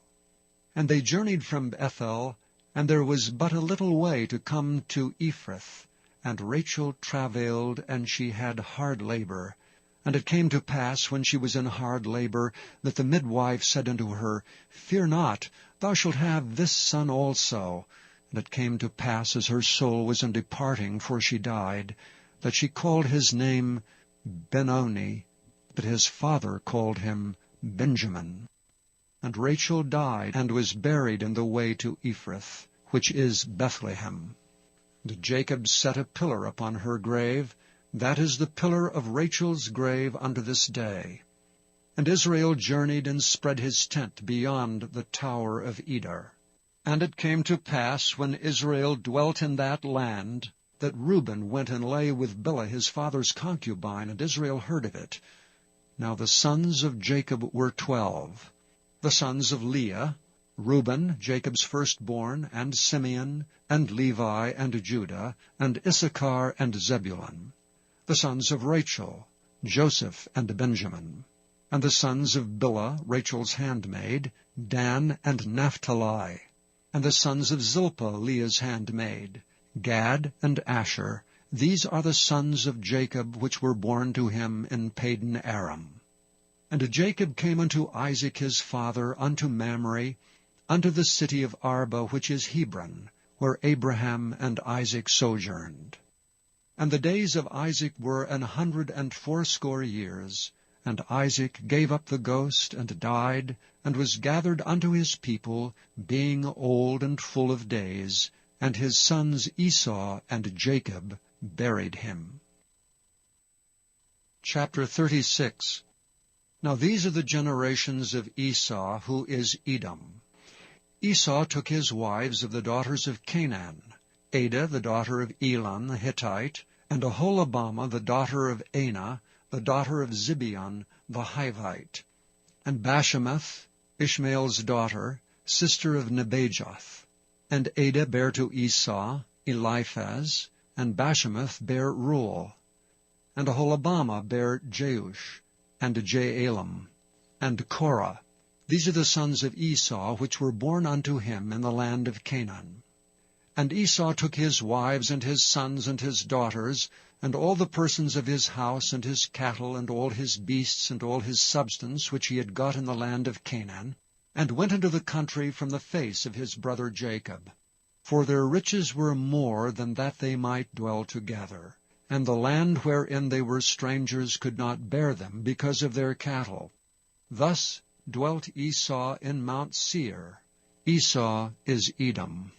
S2: And they journeyed from Bethel, and there was but a little way to come to Ephrath. And Rachel travailed, and she had hard labor. And it came to pass, when she was in hard labor, that the midwife said unto her, Fear not, thou shalt have this son also. And it came to pass, as her soul was in departing, for she died, that she called his name Benoni, but his father called him Benjamin. And Rachel died, and was buried in the way to Ephrath, which is Bethlehem. And Jacob set a pillar upon her grave, That is the pillar of Rachel's grave unto this day. And Israel journeyed and spread his tent beyond the tower of Eder. And it came to pass, when Israel dwelt in that land, that Reuben went and lay with Bilhah his father's concubine, and Israel heard of it. Now the sons of Jacob were 12. The sons of Leah, Reuben, Jacob's firstborn, and Simeon, and Levi, and Judah, and Issachar, and Zebulun. The sons of Rachel, Joseph, and Benjamin. And the sons of Bilhah, Rachel's handmaid, Dan, and Naphtali. And the sons of Zilpah, Leah's handmaid, Gad, and Asher. These are the sons of Jacob, which were born to him in Padan Aram. And Jacob came unto Isaac his father, unto Mamre, unto the city of Arba, which is Hebron, where Abraham and Isaac sojourned. And the days of Isaac were 180 years. And Isaac gave up the ghost, and died, and was gathered unto his people, being old and full of days. And his sons Esau and Jacob buried him. Chapter 36. Now these are the generations of Esau, who is Edom. Esau took his wives of the daughters of Canaan, Adah the daughter of Elon the Hittite, and Aholibamah the daughter of Anah, the daughter of Zibeon the Hivite, and Bashemath, Ishmael's daughter, sister of Nebajoth. And Adah bare to Esau Eliphaz, and Bashemath bare Reuel. And Aholibamah bare Jeush, and Jaalam, and Korah. These are the sons of Esau, which were born unto him in the land of Canaan. And Esau took his wives, and his sons, and his daughters, and all the persons of his house, and his cattle, and all his beasts, and all his substance, which he had got in the land of Canaan, and went into the country from the face of his brother Jacob. For their riches were more than that they might dwell together, and the land wherein they were strangers could not bear them, because of their cattle. Thus dwelt Esau in Mount Seir. Esau is Edom.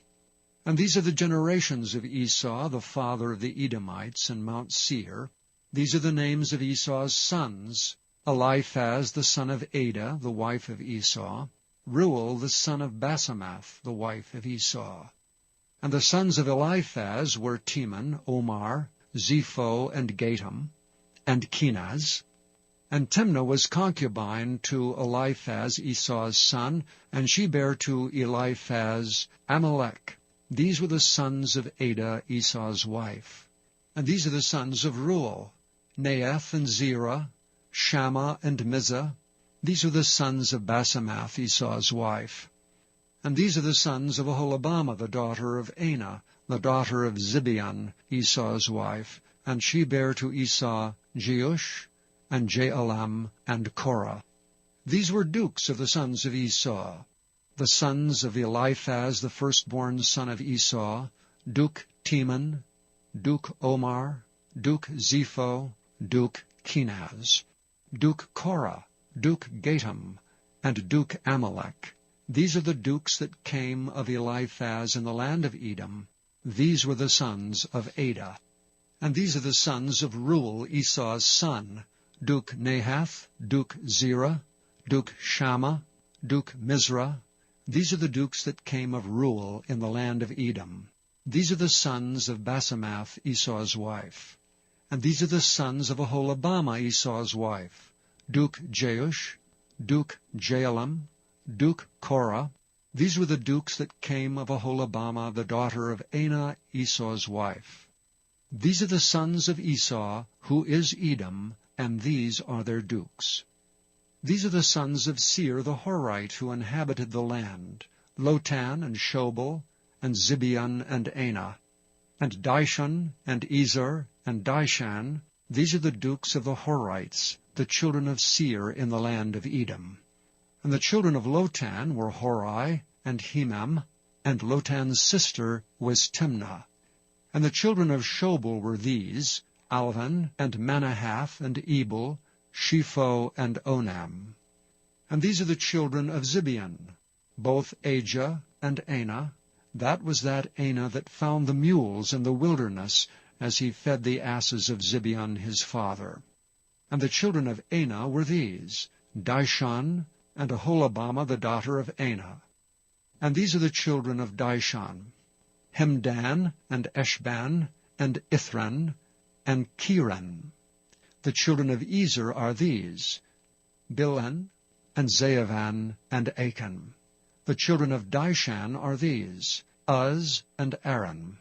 S2: And these are the generations of Esau, the father of the Edomites, in Mount Seir. These are the names of Esau's sons: Eliphaz the son of Adah, the wife of Esau; Reuel the son of Basemath, the wife of Esau. And the sons of Eliphaz were Teman, Omar, Zepho, and Gatam, and Kenaz. And Timnah was concubine to Eliphaz, Esau's son, and she bare to Eliphaz Amalek. These were the sons of Adah, Esau's wife. And these are the sons of Reuel: Neath and Zerah, Shammah and Mizah. These are the sons of Basemath, Esau's wife. And these are the sons of Aholibamah, the daughter of Anah, the daughter of Zibeon, Esau's wife. And she bare to Esau Jeush, and Jaalam, and Korah. These were dukes of the sons of Esau. The sons of Eliphaz, the firstborn son of Esau: Duke Teman, Duke Omar, Duke Zepho, Duke Kenaz. Duke Korah, Duke Gatam, and Duke Amalek. These are the dukes that came of Eliphaz in the land of Edom. These were the sons of Adah. And these are the sons of Reuel, Esau's son: Duke Nahath, Duke Zerah, Duke Shammah, Duke Mizrah. These are the dukes that came of Reuel in the land of Edom. These are the sons of Basemath, Esau's wife. And these are the sons of Aholibamah, Esau's wife: Duke Jeush, Duke Jaalam, Duke Korah. These were the dukes that came of Aholibamah, the daughter of Anah, Esau's wife. These are the sons of Esau, who is Edom, and these are their dukes. These are the sons of Seir the Horite, who inhabited the land: Lotan, and Shobal, and Zibeon, and Anah, and Dishon, and Ezer, and Dishan. These are the dukes of the Horites, the children of Seir in the land of Edom. And the children of Lotan were Hori, and Hemam, and Lotan's sister was Timnah. And the children of Shobal were these: Alvan, and Manahath, and Ebal, Shepho, and Onam. And these are the children of Zibeon, both Ajah and Anah. That was that Anah that found the mules in the wilderness, as he fed the asses of Zibeon his father. And the children of Anah were these, Dishon, and Aholibamah the daughter of Anah. And these are the children of Dishon, Hemdan, and Eshban, and Ithran, and Kiran. The children of Ezer are these, Bilhan, and Zaavan, and Achan. The children of Dishan are these, Uz, and Aran.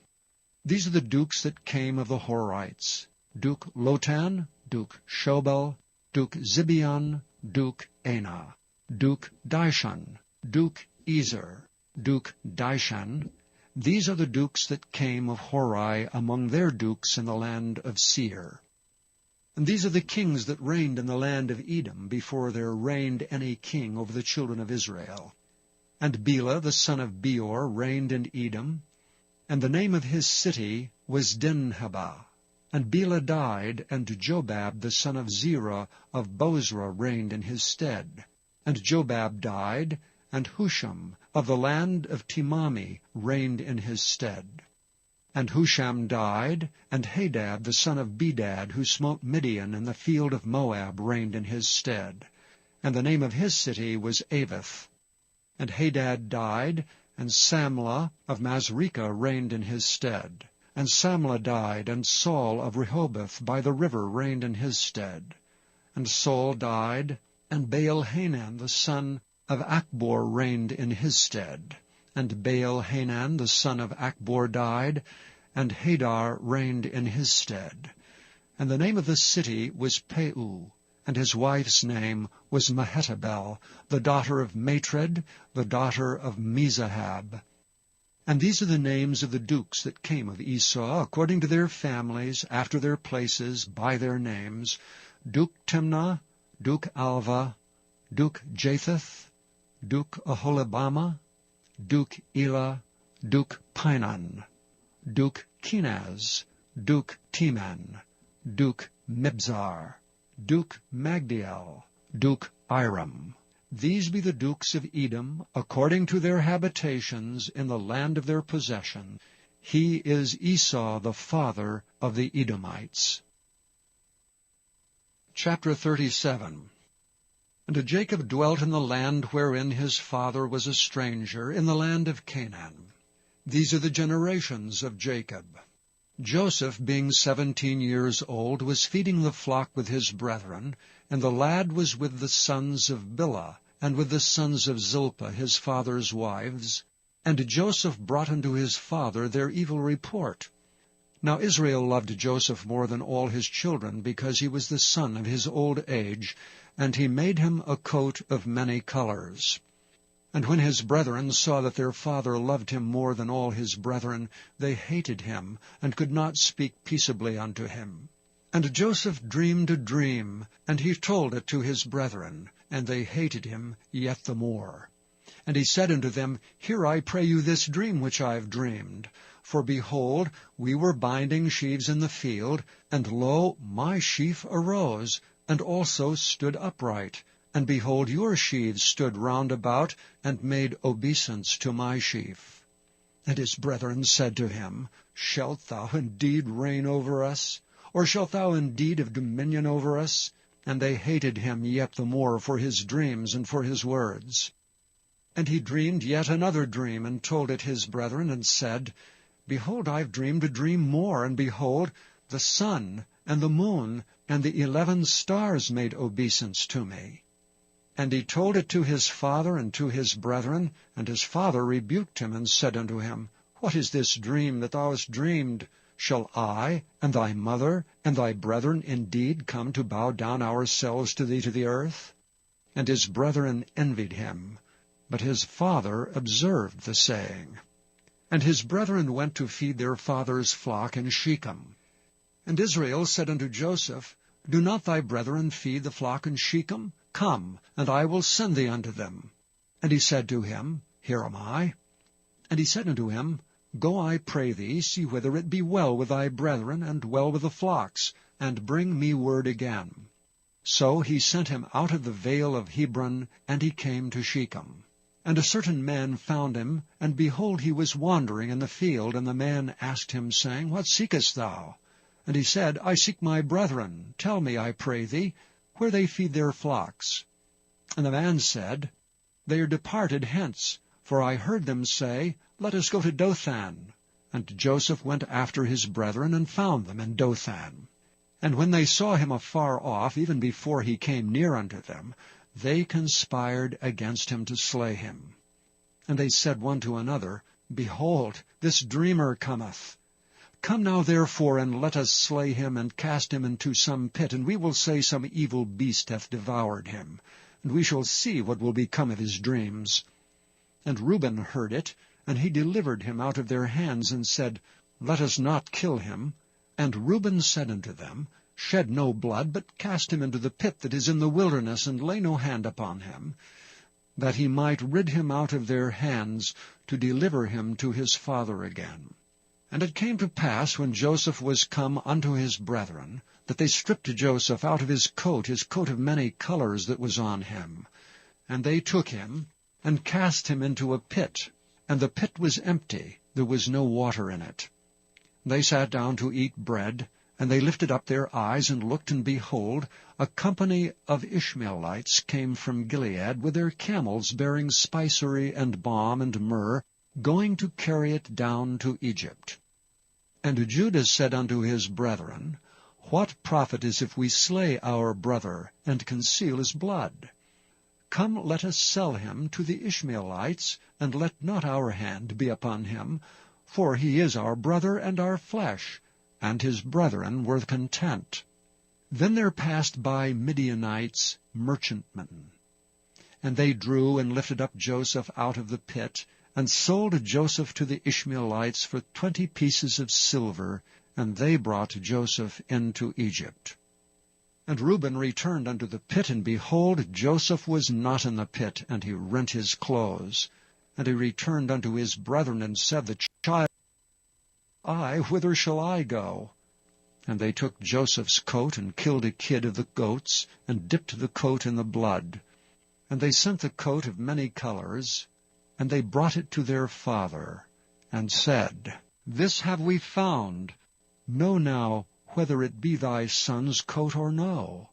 S2: These are the dukes that came of the Horites, Duke Lotan, Duke Shobal, Duke Zibeon, Duke Anah, Duke Dishon, Duke Ezer, Duke Dishan. These are the dukes that came of Hori among their dukes in the land of Seir. And these are the kings that reigned in the land of Edom before there reigned any king over the children of Israel. And Bela the son of Beor reigned in Edom, and the name of his city was Dinhabah. And Bela died, and Jobab the son of Zerah of Bozrah reigned in his stead. And Jobab died, and Husham of the land of Timami reigned in his stead. And Husham died, and Hadad the son of Bedad, who smote Midian in the field of Moab, reigned in his stead. And the name of his city was Avith. And Hadad died, and Samlah of Masrekah reigned in his stead. And Samlah died, and Saul of Rehoboth by the river reigned in his stead. And Saul died, and Baal-Hanan the son of Achbor reigned in his stead. And Baal-Hanan the son of Achbor died, and Hadar reigned in his stead. And the name of the city was Peu, and his wife's name was Mehetabel, the daughter of Matred, the daughter of Mezahab. And these are the names of the dukes that came of Esau, according to their families, after their places, by their names, Duke Timnah, Duke Alva, Duke Japheth, Duke Aholibamah, Duke Elah, Duke Pinon, Duke Kenaz, Duke Teman, Duke Mibzar, Duke Magdiel, Duke Iram. These be the dukes of Edom, according to their habitations in the land of their possession. He is Esau the father of the Edomites. Chapter 37. And Jacob dwelt in the land wherein his father was a stranger, in the land of Canaan. These are the generations of Jacob. Joseph, being 17 years old, was feeding the flock with his brethren, and the lad was with the sons of Bilhah, and with the sons of Zilpah his father's wives. And Joseph brought unto his father their evil report. Now Israel loved Joseph more than all his children, because he was the son of his old age, and he made him a coat of many colors. And when his brethren saw that their father loved him more than all his brethren, they hated him, and could not speak peaceably unto him. And Joseph dreamed a dream, and he told it to his brethren, and they hated him yet the more. And he said unto them, Hear, I pray you, this dream which I have dreamed. For behold, we were binding sheaves in the field, and lo, my sheaf arose, and also stood upright. And behold, your sheaves stood round about, and made obeisance to my sheaf. And his brethren said to him, Shalt thou indeed reign over us? Or shalt thou indeed have dominion over us? And they hated him yet the more for his dreams and for his words. And he dreamed yet another dream, and told it his brethren, and said, Behold, I have dreamed a dream more, and behold, the sun and the moon and the 11 stars made obeisance to me. And he told it to his father and to his brethren, and his father rebuked him, and said unto him, What is this dream that thou hast dreamed? Shall I, and thy mother, and thy brethren indeed come to bow down ourselves to thee to the earth? And his brethren envied him, but his father observed the saying. And his brethren went to feed their father's flock in Shechem. And Israel said unto Joseph, Do not thy brethren feed the flock in Shechem? Come, and I will send thee unto them. And he said to him, Here am I. And he said unto him, Go, I pray thee, see whether it be well with thy brethren, and well with the flocks, and bring me word again. So he sent him out of the vale of Hebron, and he came to Shechem. And a certain man found him, and behold, he was wandering in the field, and the man asked him, saying, What seekest thou? And he said, I seek my brethren. Tell me, I pray thee, where they feed their flocks. And the man said, They are departed hence, for I heard them say, Let us go to Dothan. And Joseph went after his brethren, and found them in Dothan. And when they saw him afar off, even before he came near unto them, they conspired against him to slay him. And they said one to another, Behold, this dreamer cometh. Come now therefore, and let us slay him, and cast him into some pit, and we will say some evil beast hath devoured him, and we shall see what will become of his dreams. And Reuben heard it, and he delivered him out of their hands, and said, Let us not kill him. And Reuben said unto them, Shed no blood, but cast him into the pit that is in the wilderness, and lay no hand upon him, that he might rid him out of their hands, to deliver him to his father again. And it came to pass, when Joseph was come unto his brethren, that they stripped Joseph out of his coat of many colors that was on him. And they took him, and cast him into a pit, and the pit was empty, there was no water in it. They sat down to eat bread, and they lifted up their eyes, and looked, and behold, a company of Ishmaelites came from Gilead with their camels bearing spicery and balm and myrrh, going to carry it down to Egypt. And Judah said unto his brethren, What profit is if we slay our brother, and conceal his blood? Come, let us sell him to the Ishmaelites, and let not our hand be upon him, for he is our brother and our flesh. And his brethren were content. Then there passed by Midianites merchantmen. And they drew and lifted up Joseph out of the pit, and sold Joseph to the Ishmaelites for 20 pieces of silver, and they brought Joseph into Egypt. And Reuben returned unto the pit, and behold, Joseph was not in the pit, and he rent his clothes. And he returned unto his brethren, and said, The child, whither shall I go? And they took Joseph's coat, and killed a kid of the goats, and dipped the coat in the blood. And they sent the coat of many colors, and they brought it to their father, and said, This have we found. Know now whether it be thy son's coat or no.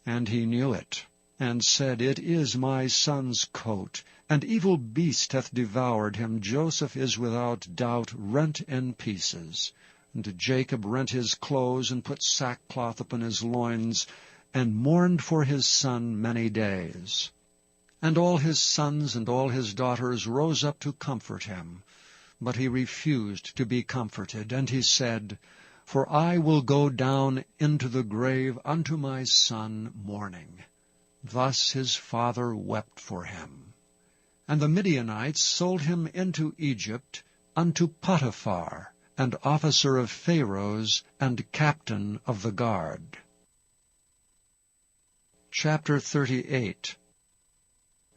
S2: And he knew it, and said, It is my son's coat. An evil beast hath devoured him. Joseph is without doubt rent in pieces. And Jacob rent his clothes, and put sackcloth upon his loins, and mourned for his son many days. And all his sons and all his daughters rose up to comfort him. But he refused to be comforted, and he said, For I will go down into the grave unto my son mourning. Thus his father wept for him. And the Midianites sold him into Egypt unto Potiphar, an officer of Pharaoh's, and captain of the guard. Chapter 38.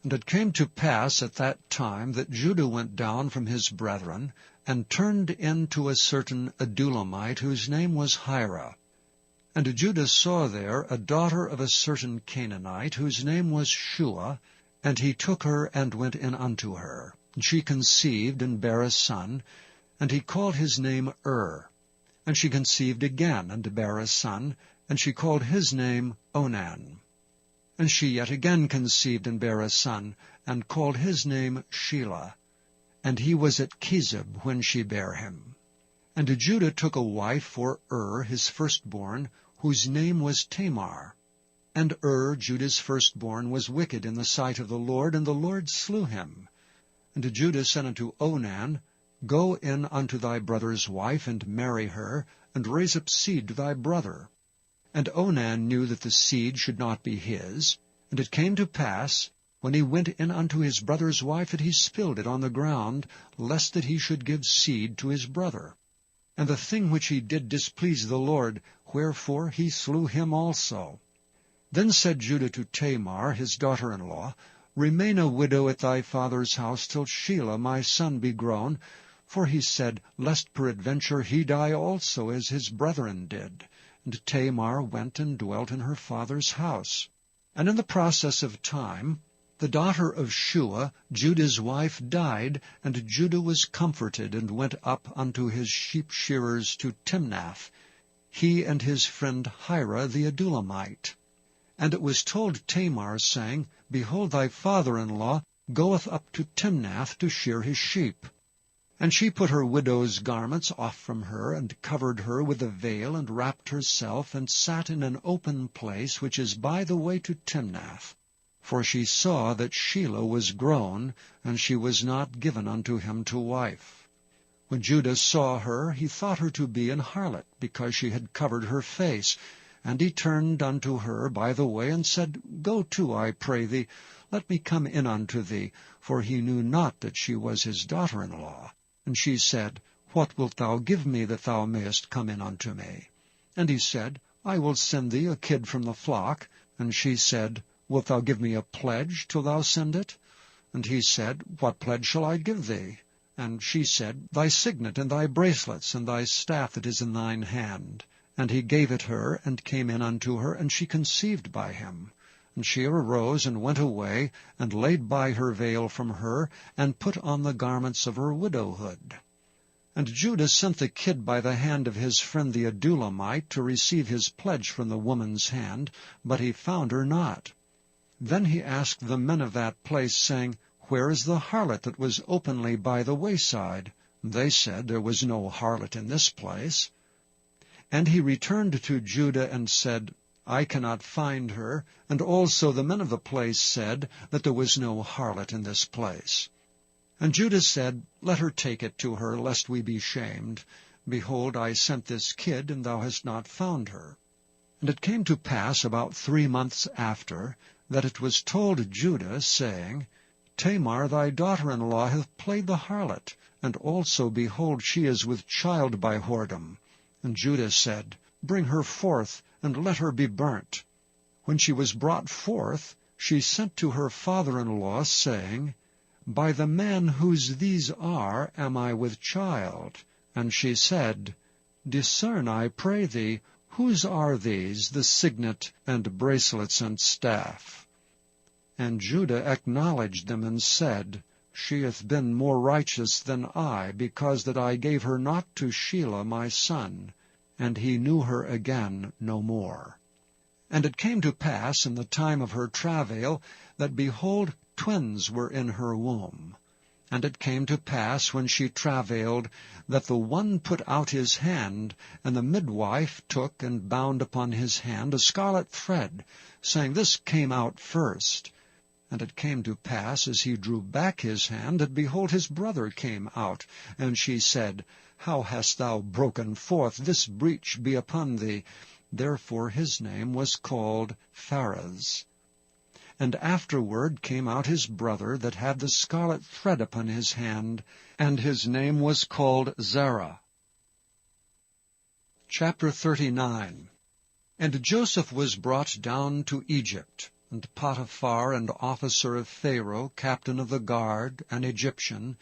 S2: And it came to pass at that time that Judah went down from his brethren, and turned into a certain Adulamite, whose name was Hira. And Judah saw there a daughter of a certain Canaanite, whose name was Shua, and he took her and went in unto her. And she conceived and bare a son, and he called his name And she conceived again and bare a son, and she called his name Onan. And she yet again conceived and bare a son, and called his name Shelah. And he was at Chizib when she bare him. And Judah took a wife for his firstborn, whose name was Tamar. And Judah's firstborn, was wicked in the sight of the Lord, and the Lord slew him. And Judah said unto Onan, Go in unto thy brother's wife, and marry her, and raise up seed to thy brother. And Onan knew that the seed should not be his. And it came to pass, when he went in unto his brother's wife, that he spilled it on the ground, lest that he should give seed to his brother. And the thing which he did displeased the Lord, wherefore he slew him also. Then said Judah to Tamar, his daughter-in-law, Remain a widow at thy father's house till Shelah my son be grown. For he said, Lest peradventure he die also, as his brethren did. And Tamar went and dwelt in her father's house. And in the process of time, the daughter of Shua, Judah's wife, died, and Judah was comforted, and went up unto his sheep-shearers to Timnath. he and his friend Hira the Adullamite. And it was told Tamar, saying, Behold, thy father-in-law goeth up to Timnath to shear his sheep. And she put her widow's garments off from her, and covered her with a veil, and wrapped herself, and sat in an open place which is by the way to Timnath. For she saw that Shelah was grown, and she was not given unto him to wife. When Judah saw her, he thought her to be an harlot, because she had covered her face. And he turned unto her by the way, and said, Go to, I pray thee, let me come in unto thee. For he knew not that she was his daughter-in-law. And she said, What wilt thou give me that thou mayest come in unto me? And he said, I will send thee a kid from the flock. And she said, Wilt thou give me a pledge till thou send it? And he said, What pledge shall I give thee? And she said, Thy signet, and thy bracelets, and thy staff that is in thine hand. And he gave it her, and came in unto her, and she conceived by him. And she arose, and went away, and laid by her veil from her, and put on the garments of her widowhood. And Judah sent the kid by the hand of his friend the Adullamite to receive his pledge from the woman's hand, but he found her not. Then he asked the men of that place, saying, Where is the harlot that was openly by the wayside? They said, There was no harlot in this place. And he returned to Judah and said, I cannot find her. And also the men of the place said that there was no harlot in this place. And Judah said, Let her take it to her, lest we be shamed. Behold, I sent this kid, and thou hast not found her. And it came to pass about 3 months after, that it was told Judah, saying, Tamar thy daughter-in-law hath played the harlot, and also, behold, she is with child by whoredom. And Judah said, Bring her forth, and let her be burnt. When she was brought forth, she sent to her father-in-law, saying, By the man whose these are am I with child. And she said, Discern, I pray thee, whose are these, the signet, and bracelets, and staff? And Judah acknowledged them, and said, She hath been more righteous than I, because that I gave her not to Shelah my son. And he knew her again no more. And it came to pass in the time of her travail, that, behold, twins were in her womb. And it came to pass, when she travailed, that the one put out his hand, and the midwife took and bound upon his hand a scarlet thread, saying, This came out first. And it came to pass, as he drew back his hand, that, behold, his brother came out. And she said, How hast thou broken forth? This breach be upon thee. Therefore his name was called Pharez. And afterward came out his brother that had the scarlet thread upon his hand, and his name was called Zerah. Chapter 39. And Joseph was brought down to Egypt. And Potiphar, an officer of Pharaoh, captain of the guard, an Egyptian,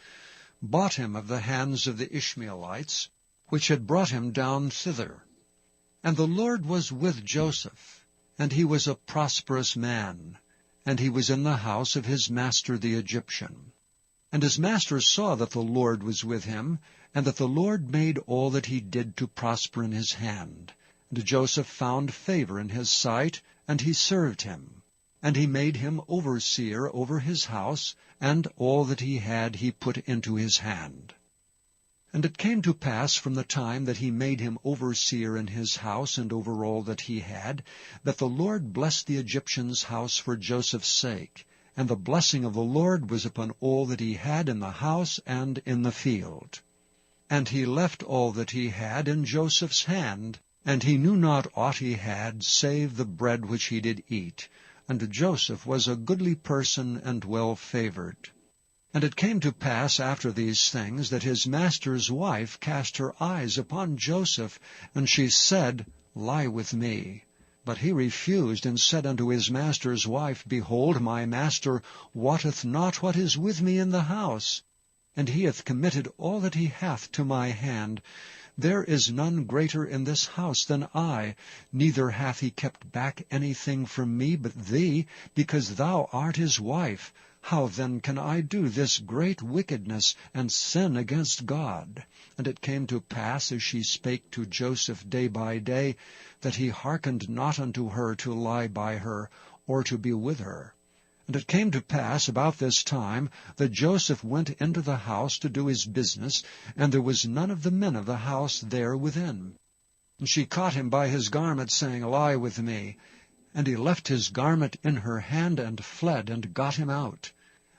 S2: bought him of the hands of the Ishmaelites, which had brought him down thither. And the Lord was with Joseph, and he was a prosperous man, and he was in the house of his master the Egyptian. And his master saw that the Lord was with him, and that the Lord made all that he did to prosper in his hand. And Joseph found favor in his sight, and he served him. And he made him overseer over his house, and all that he had he put into his hand. And it came to pass from the time that he made him overseer in his house and over all that he had, that the Lord blessed the Egyptian's house for Joseph's sake. And the blessing of the Lord was upon all that he had in the house and in the field. And he left all that he had in Joseph's hand, and he knew not aught he had, save the bread which he did eat. And Joseph was a goodly person and well favored. And it came to pass after these things, that his master's wife cast her eyes upon Joseph, and she said, Lie with me. But he refused, and said unto his master's wife, Behold, my master wotteth not what is with me in the house, and he hath committed all that he hath to my hand. There is none greater in this house than I, neither hath he kept back anything from me but thee, because thou art his wife. How then can I do this great wickedness and sin against God? And it came to pass, as she spake to Joseph day by day, that he hearkened not unto her to lie by her, or to be with her. And it came to pass about this time that Joseph went into the house to do his business, and there was none of the men of the house there within. And she caught him by his garment, saying, Lie with me. And he left his garment in her hand, and fled, and got him out.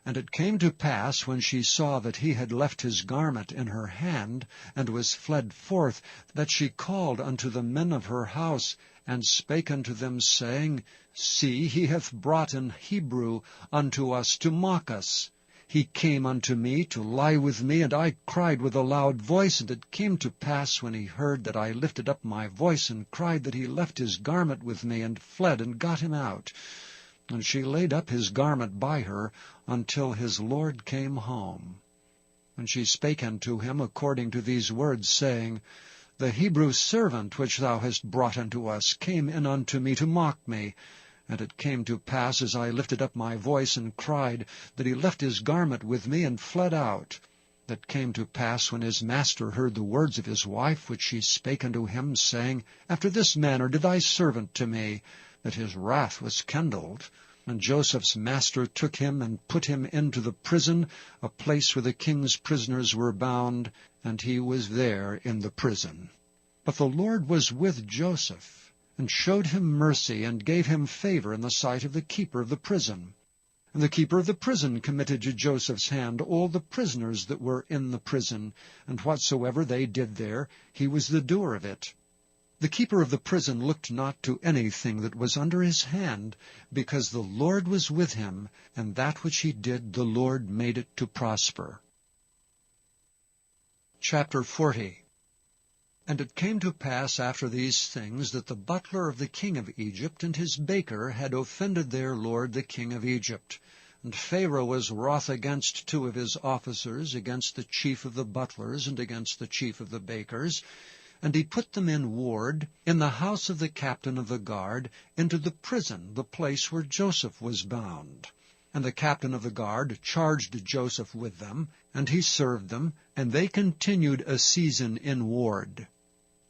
S2: And it came to pass, when she saw that he had left his garment in her hand, and was fled forth, that she called unto the men of her house, and spake unto them, saying, See, he hath brought an Hebrew unto us to mock us. He came unto me to lie with me, and I cried with a loud voice. And it came to pass, when he heard that I lifted up my voice and cried, that he left his garment with me, and fled, and got him out. And she laid up his garment by her until his Lord came home. And she spake unto him according to these words, saying, The Hebrew servant which thou hast brought unto us came in unto me to mock me. And it came to pass, as I lifted up my voice and cried, that he left his garment with me, and fled out. That came to pass, when his master heard the words of his wife, which she spake unto him, saying, After this manner did thy servant to me, that his wrath was kindled. And Joseph's master took him, and put him into the prison, a place where the king's prisoners were bound, and he was there in the prison. But the Lord was with Joseph, and showed him mercy, and gave him favor in the sight of the keeper of the prison. And the keeper of the prison committed to Joseph's hand all the prisoners that were in the prison, and whatsoever they did there, he was the doer of it. The keeper of the prison looked not to anything that was under his hand, because the Lord was with him, and that which he did the Lord made it to prosper. Chapter 40. And it came to pass after these things, that the butler of the king of Egypt and his baker had offended their lord the king of Egypt. And Pharaoh was wroth against two of his officers, against the chief of the butlers, and against the chief of the bakers. And he put them in ward in the house of the captain of the guard, into the prison, the place where Joseph was bound. And the captain of the guard charged Joseph with them, and he served them, and they continued a season in ward.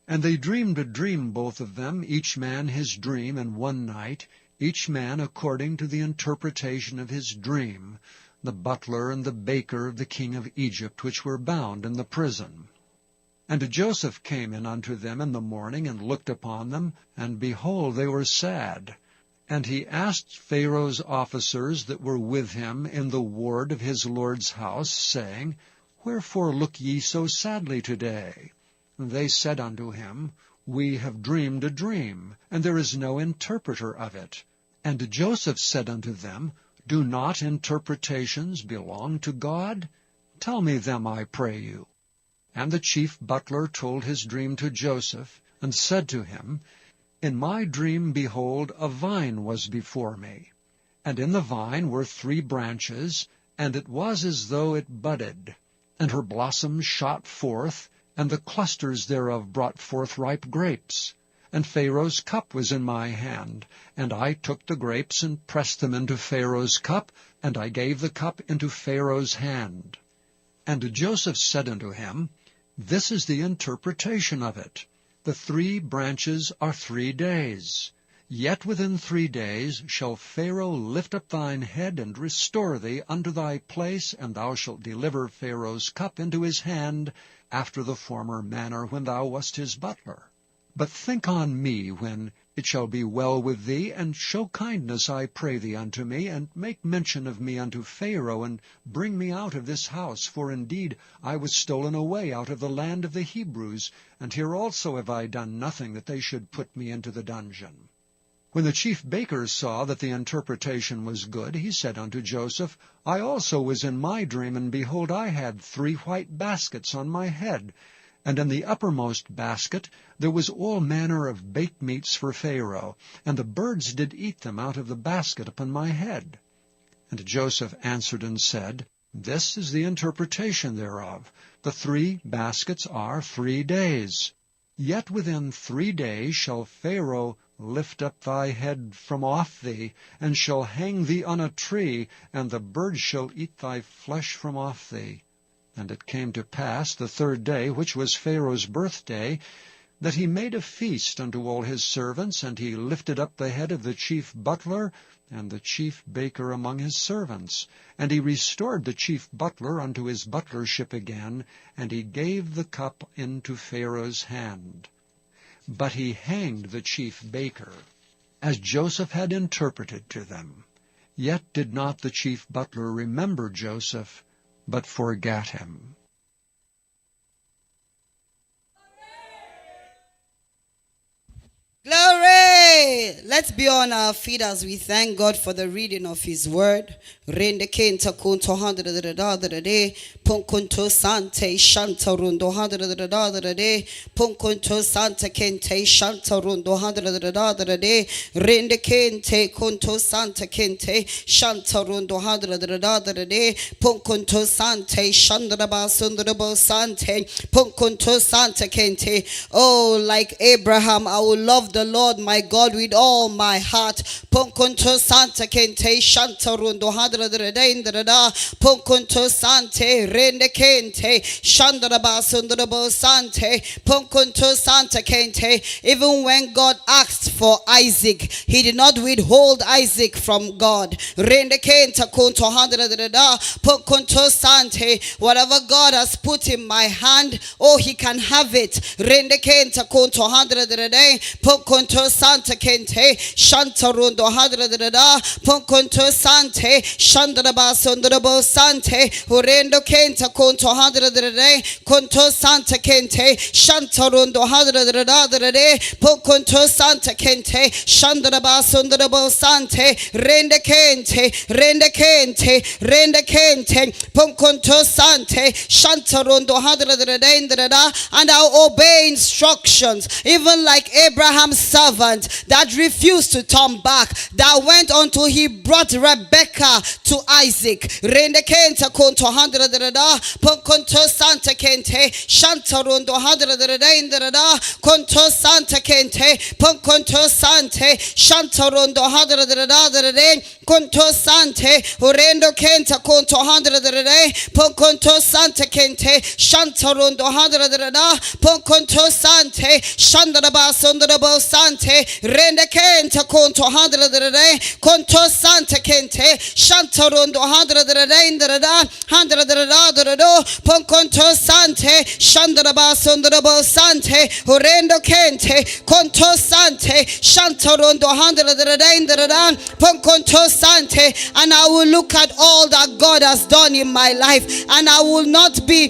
S2: And they dreamed a dream, both of them, each man his dream in one night, each man according to the interpretation of his dream, the butler and the baker of the king of Egypt, which were bound in the prison. And Joseph came in unto them in the morning, and looked upon them, and behold, they were sad. And he asked Pharaoh's officers that were with him in the ward of his lord's house, saying, Wherefore look ye so sadly today? And they said unto him, We have dreamed a dream, and there is no interpreter of it. And Joseph said unto them, Do not interpretations belong to God? Tell me them, I pray you. And the chief butler told his dream to Joseph, and said to him, In my dream, behold, a vine was before me. And in the vine were 3 branches, and it was as though it budded. And her blossoms shot forth, and the clusters thereof brought forth ripe grapes. And Pharaoh's cup was in my hand, and I took the grapes, and pressed them into Pharaoh's cup, and I gave the cup into Pharaoh's hand. And Joseph said unto him, This is the interpretation of it. The 3 branches are 3 days. Yet within 3 days shall Pharaoh lift up thine head, and restore thee unto thy place, and thou shalt deliver Pharaoh's cup into his hand, after the former manner when thou wast his butler. But think on me when it shall be well with thee, and show kindness, I pray thee, unto me, and make mention of me unto Pharaoh, and bring me out of this house. For indeed I was stolen away out of the land of the Hebrews, and here also have I done nothing that they should put me into the dungeon. When the chief baker saw that the interpretation was good, he said unto Joseph, I also was in my dream, and behold, I had 3 white baskets on my head, and in the uppermost basket there was all manner of baked meats for Pharaoh, and the birds did eat them out of the basket upon my head. And Joseph answered and said, This is the interpretation thereof. The 3 baskets are 3 days. Yet within 3 days shall Pharaoh lift up thy head from off thee, and shall hang thee on a tree, and the birds shall eat thy flesh from off thee. And it came to pass the 3rd day, which was Pharaoh's birthday, that he made a feast unto all his servants, and he lifted up the head of the chief butler and the chief baker among his servants. And he restored the chief butler unto his butlership again, and he gave the cup into Pharaoh's hand. But he hanged the chief baker, as Joseph had interpreted to them. Yet did not the chief butler remember Joseph, but forgat him.
S1: Glory! Let's be on our feet as we thank God for the reading of His Word. Rende kenta kunto hundred the day, punkunto sante shanta rundo hundred the day, punkunto santa kente shanta rundo hundred the day, rende kente kunto santa kente shanta rundo hundred the day, punkunto sante shandraba sundrabo sante, punkunto santa kente. Oh, like Abraham, I will love the Lord my God with all my heart. Punkunto santa kente shanta rundo hundred the day in the da punkunto sante rende kente shandraba sundrabo sante punkunto santa kente. Even when God asked for Isaac, He did not withhold Isaac from God. Rende kente kunto hundred the da punkunto sante. Whatever God has put in my hand, oh, He can have it. Rende kente kunto hundred the day punkunto santa kente shantarundo hundred the da punkunto sante shandraba sundrabo sante urendo kenta kunto hundred the day kunto santa kente shantarundo hundred the da the day punkunto santa kente shandraba sundrabo sante rende kente punkunto sante shantarundo hundred the day in the da. And I'll obey instructions, even like Abraham's servant that refused to turn back, that went until he brought Rebecca to Isaac. Rende kente kunto hundred the da punkunto santa kente shantarundo hundred the day in the da kunto santa kente punkunto sante shantarundo hundred the da the day kunto sante urendo kente kunto hundred the day punkunto santa kente shantarundo hundred the da punkunto sante shandraba sundrabo sante rende kente kunto hundred the day kunto santa kente shantarundo hundred the day in the da hundred the da the do punkunto sante shandraba sundrabo sante urendo kente kunto sante shantarundo hundred the day in the da punkunto sante. And I will look at all that God has done in my life, and I will not be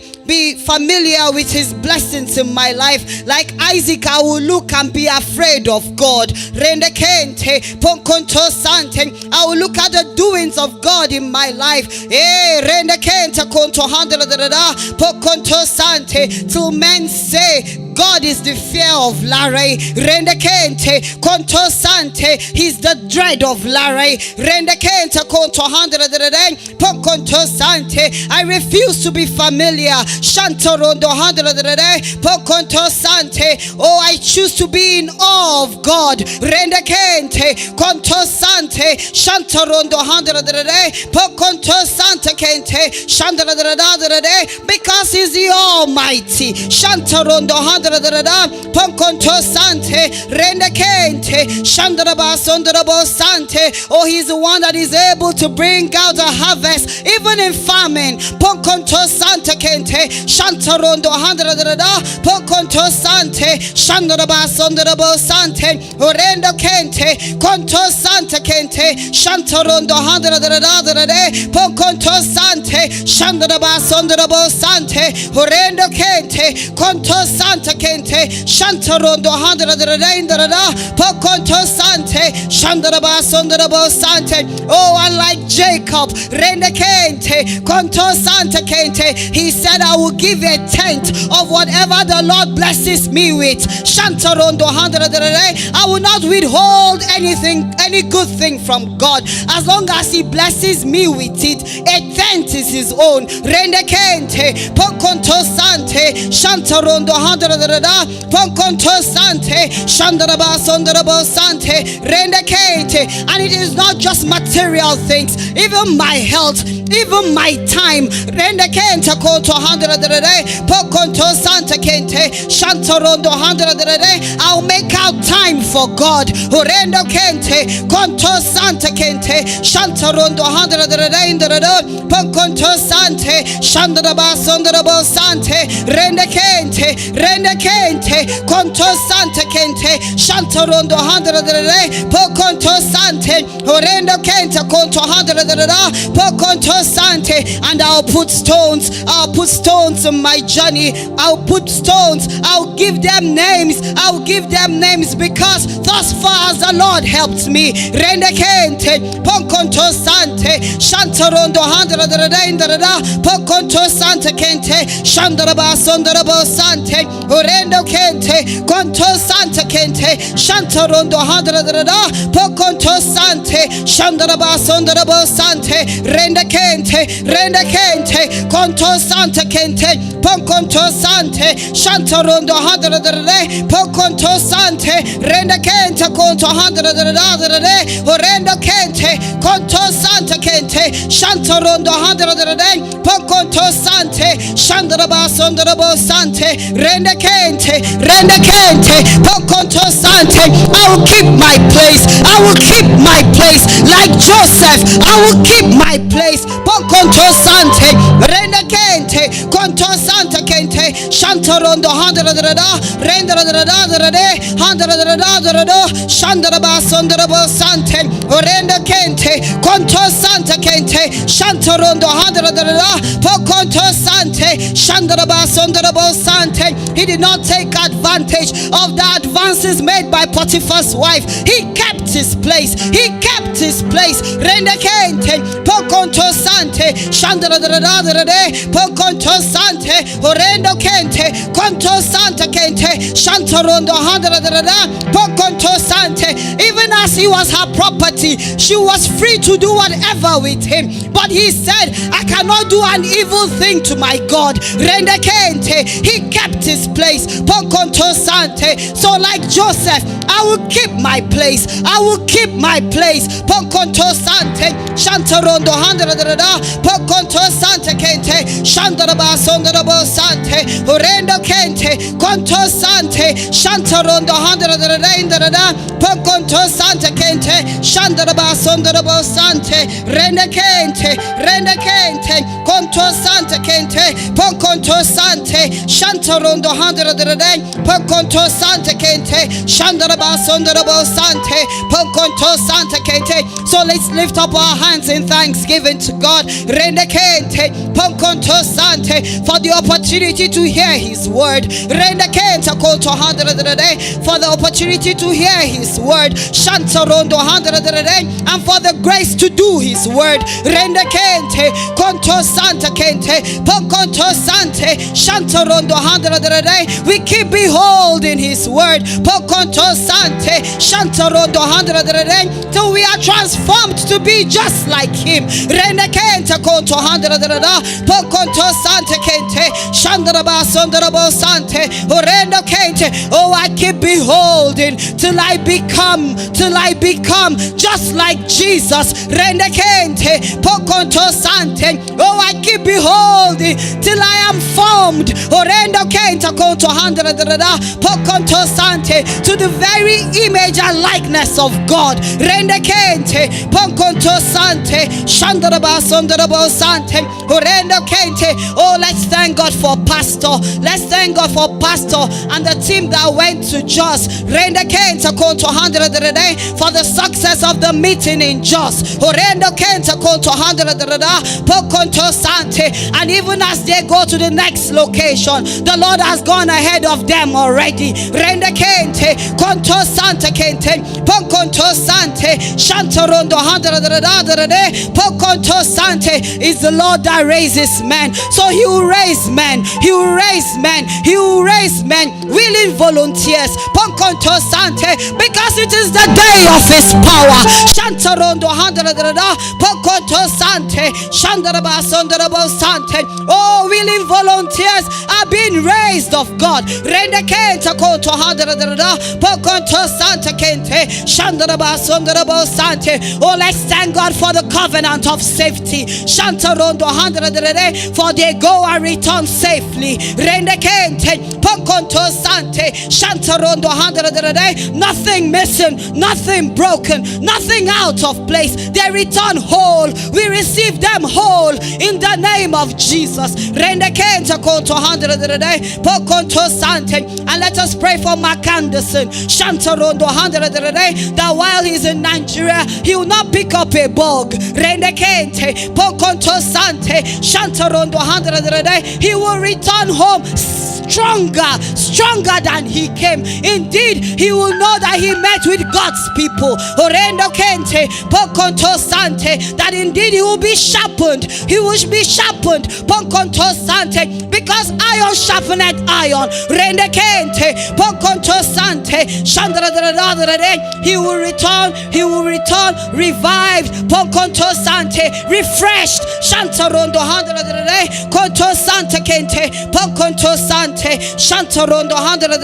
S1: familiar with His blessings in my life. Like Isaac, I will look and be afraid of God. Rende kente punkunto sante. I will look at the doings of God in my life. Rende kente kunto hundred the da punkunto sante. Till men say God is the fear of Larry. Rende kente kunto sante. He's the dread of Larry. Rende kente kunto hundred the day punkunto sante. I refuse to be familiar. Shantarondo hundred the day punkunto sante. Oh, I choose to be in awe of God. Rende kente kunto sante shantarondo hundred the day punkunto sante kente shandra the day, because He's the Almighty. Shantarondo hundred the da punkunto sante rende kente shandraba sundrabo sante. Oh, He's the one that is able to bring out a harvest even in famine. Punkunto sante kente shantarondo hundred the da punkunto sante shandraba sundrabo sante orendo kente kunto sante kente shantarondo hundred the da the day punkunto sante shandraba sundrabo sante orendo kente kunto sante kente shantarondo hundred the day in the da punkunto sante shandraba sundrabo sante. Oh, unlike Jacob, rende kente kunto sante kente, he said, I will give a tenth of whatever the Lord blesses me with. Shantarondo hundred the day. I will not withhold anything, any good thing from God, as long as He blesses me with it. A tenth is His own. Rende kente punkunto sante shantarondo hundred Ponkonto Sante, Shandaraba Sondarabo Sante, Rendekente. And it is not just material things, even my health, even my time. Rendekente Konto Handra de Pokonto Santa Kente, Shantarondo Handra de. I'll make out time for God. Horendo Kente, Konto Santa Kente, Shantarondo Handra de Pokonto Sante, Shandaraba Sondarabo Sante, Rendekente, Konto Santa Kente, Shantarondo Handra de Pokonto Sante, Horendo Kente, Konto Handra de Pokonto Sante. And I'll put stones in my journey. I'll put stones, I'll give them names, because thus far as the Lord helped me. Rendekente, Pokonto Sante, Shantarondo Handra de Pokonto Santa Kente, Shandaraba Sondarabo Sante, Orendo Kente, Konto Santa Kente, Shantarondo Handra de Pokonto Sante, Shandaraba Sondarabo Sante, Rendekente, Konto Santa Kente, Pokonto Sante, Shantarondo Handra de Pokonto Sante, Rendekente, Konto Handra de Orendo Kente, Konto Santa Kente, Shantarondo Handra de Pokonto Sante, Shandaraba Sondarabo Sante, Rendekente, Pokonto Sante. I will keep my place. I will keep my place like Joseph. I will keep my place. Pokonto Sante, Rendekente, Konto Santa Kente, Shantarondo Handra Rendra Shandaraba Sondarabo Sante, Rendekente, Konto Santa Kente, Shantarondo Handra Pokonto Sante, Shandaraba Sondarabo Sante. He did not take advantage of the advances made by Potiphar's wife. He kept his place. Rendekente, Pokonto Sante, Shandarada, Pokonto Sante, Orendo Kente, Konto Santa Kente, Shantarondo Handra, Pokonto Sante. Even as he was her property, she was free to do whatever with him. But he said, I cannot do an evil thing to my God. Rendekente, he kept his place. Pokonto Sante. So like Joseph, I will keep my place. Pokonto Sante, Shantarondo Handra, Pokonto Santa Kente, Shandaraba Sondarabo Sante, Orendo Kente, Konto Sante, Shantarondo Handra, Pokonto Santa Kente, Shandaraba Sondarabo Sante, Rendekente, Konto Santa Kente, Pokonto Sante, Shantarondo Handra, Pokonto Santa Kente, Shandaraba Sondarabo Sante, Pokonto Santa Kente. So let's lift up our hands in thanksgiving to God. Rendekente, Pokonto Sante, for the opportunity to hear His word. Rendekente, Konto Handra, for the opportunity to hear His word. Shantarondo Handra, and for the grace to do His word. Rendekente, Konto Santa Kente, Pokonto Sante, Shantarondo Handra, we keep beholding His word. Pokonto Sante, Shantarondo Handra, till we are transformed to be just like Him. Rendekente, Konto Handra, Pokonto Santa Kente, Shandaraba Sondarabo Sante, Orendo Kente. Oh, I keep beholding till I become just like Jesus. Rendekente, Pokonto Sante. Oh, I keep beholding till I am formed. Orendo Kente, Konto Handra, Pokonto Sante, to the very image and likeness of God. Rendekente, Pokonto Sante, Shandaraba Sondarabo Sante, Orendo Kente. Oh, let's thank God for Pastor. Let's thank God for Pastor and the team that went to Jos. Rendekente, Konto Handra, for the success of the meeting in Jos. Orendo Kente, Konto Handra, Pokonto Sante. And even as they go to the next location, the Lord has gone ahead of them already. Rendekente, Konto Santa Kente, Pokonto Sante, Shantarondo Handra, Pokonto Sante. Is the Lord that raises men. So He will raise men. Willing volunteers. Pokonto Sante, because it is the day of His power. Shantarondo Handra, Pokonto Sante, Shandaraba Sondarabo Sante. Oh, willing volunteers are being raised raised of God. Rende kente konto handra da pokonto santa kente shandra ba sondra bo sante. Oh, let's thank God for the covenant of safety. Shanta rondo handra for they go and return safely. Rende kente pokonto sante shanta rondo handra nothing missing, nothing broken, nothing out of place. They return whole. We receive them whole in the name of Jesus. Rende kente konto handra pokonto sante. And let us pray for Mark Anderson. Shanta rondo handra that while he's in Nigeria, he will not pick up a bug. Rende kente pokonto sante shanta rondo handra he will return home stronger than he came. Indeed, he will know that he met with God's people. Orendo kente pokonto sante, that indeed he will be sharpened. He will be sharpened pokonto sante, because iron sharpeneth iron. Rende kente pokonto sante shandra he will return revived pokonto sante, refreshed shantarondo handra konto sante kente pokonto sante shantarondo handra.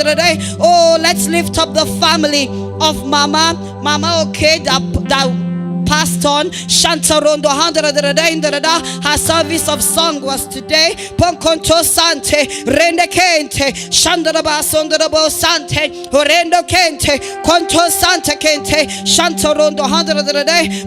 S1: Oh, let's lift up the family of Mama okay, that passed on. Shantarondo handra. Her service of song was today. Ponkonto sante rende kente shandaraba sondarabo sante orendo kente konto sante kente shantarondo handra.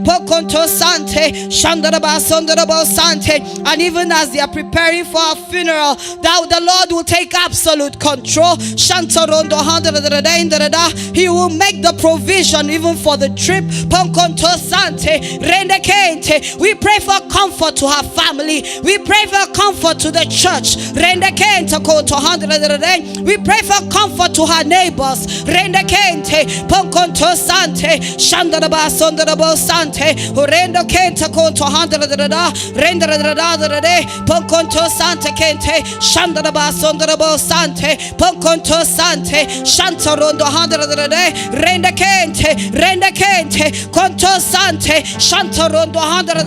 S1: Ponkonto sante shandaraba sondarabo sante. And even as they are preparing for our funeral, that the Lord will take absolute control. Shantarondo handra. He will make the provision even for the trip. Ponkonto sante. We pray for comfort to her family. We pray for comfort to the church. We pray for comfort to her neighbors. Shantarondo handra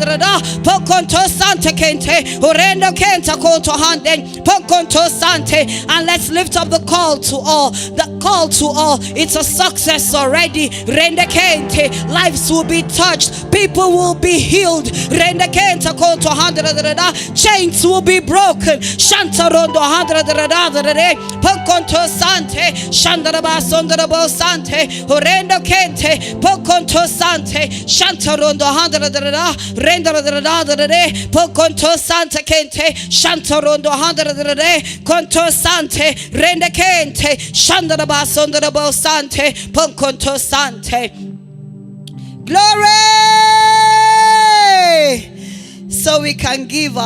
S1: pokonto sante kente orendo kenta konto handen pokonto sante. And let's lift up the call to all. The call to all. It's a success already. Rende kente, lives will be touched. People will be healed. Rende kenta konto handra chains will be broken. Shantarondo handra pokonto sante shandaraba sondarabo sante orendo kente pokonto sante shantarondo handra pokonto sante kente shantarondo handra konto sante rende kente shandaraba sondarabo sante pokonto sante. Glory! So we can give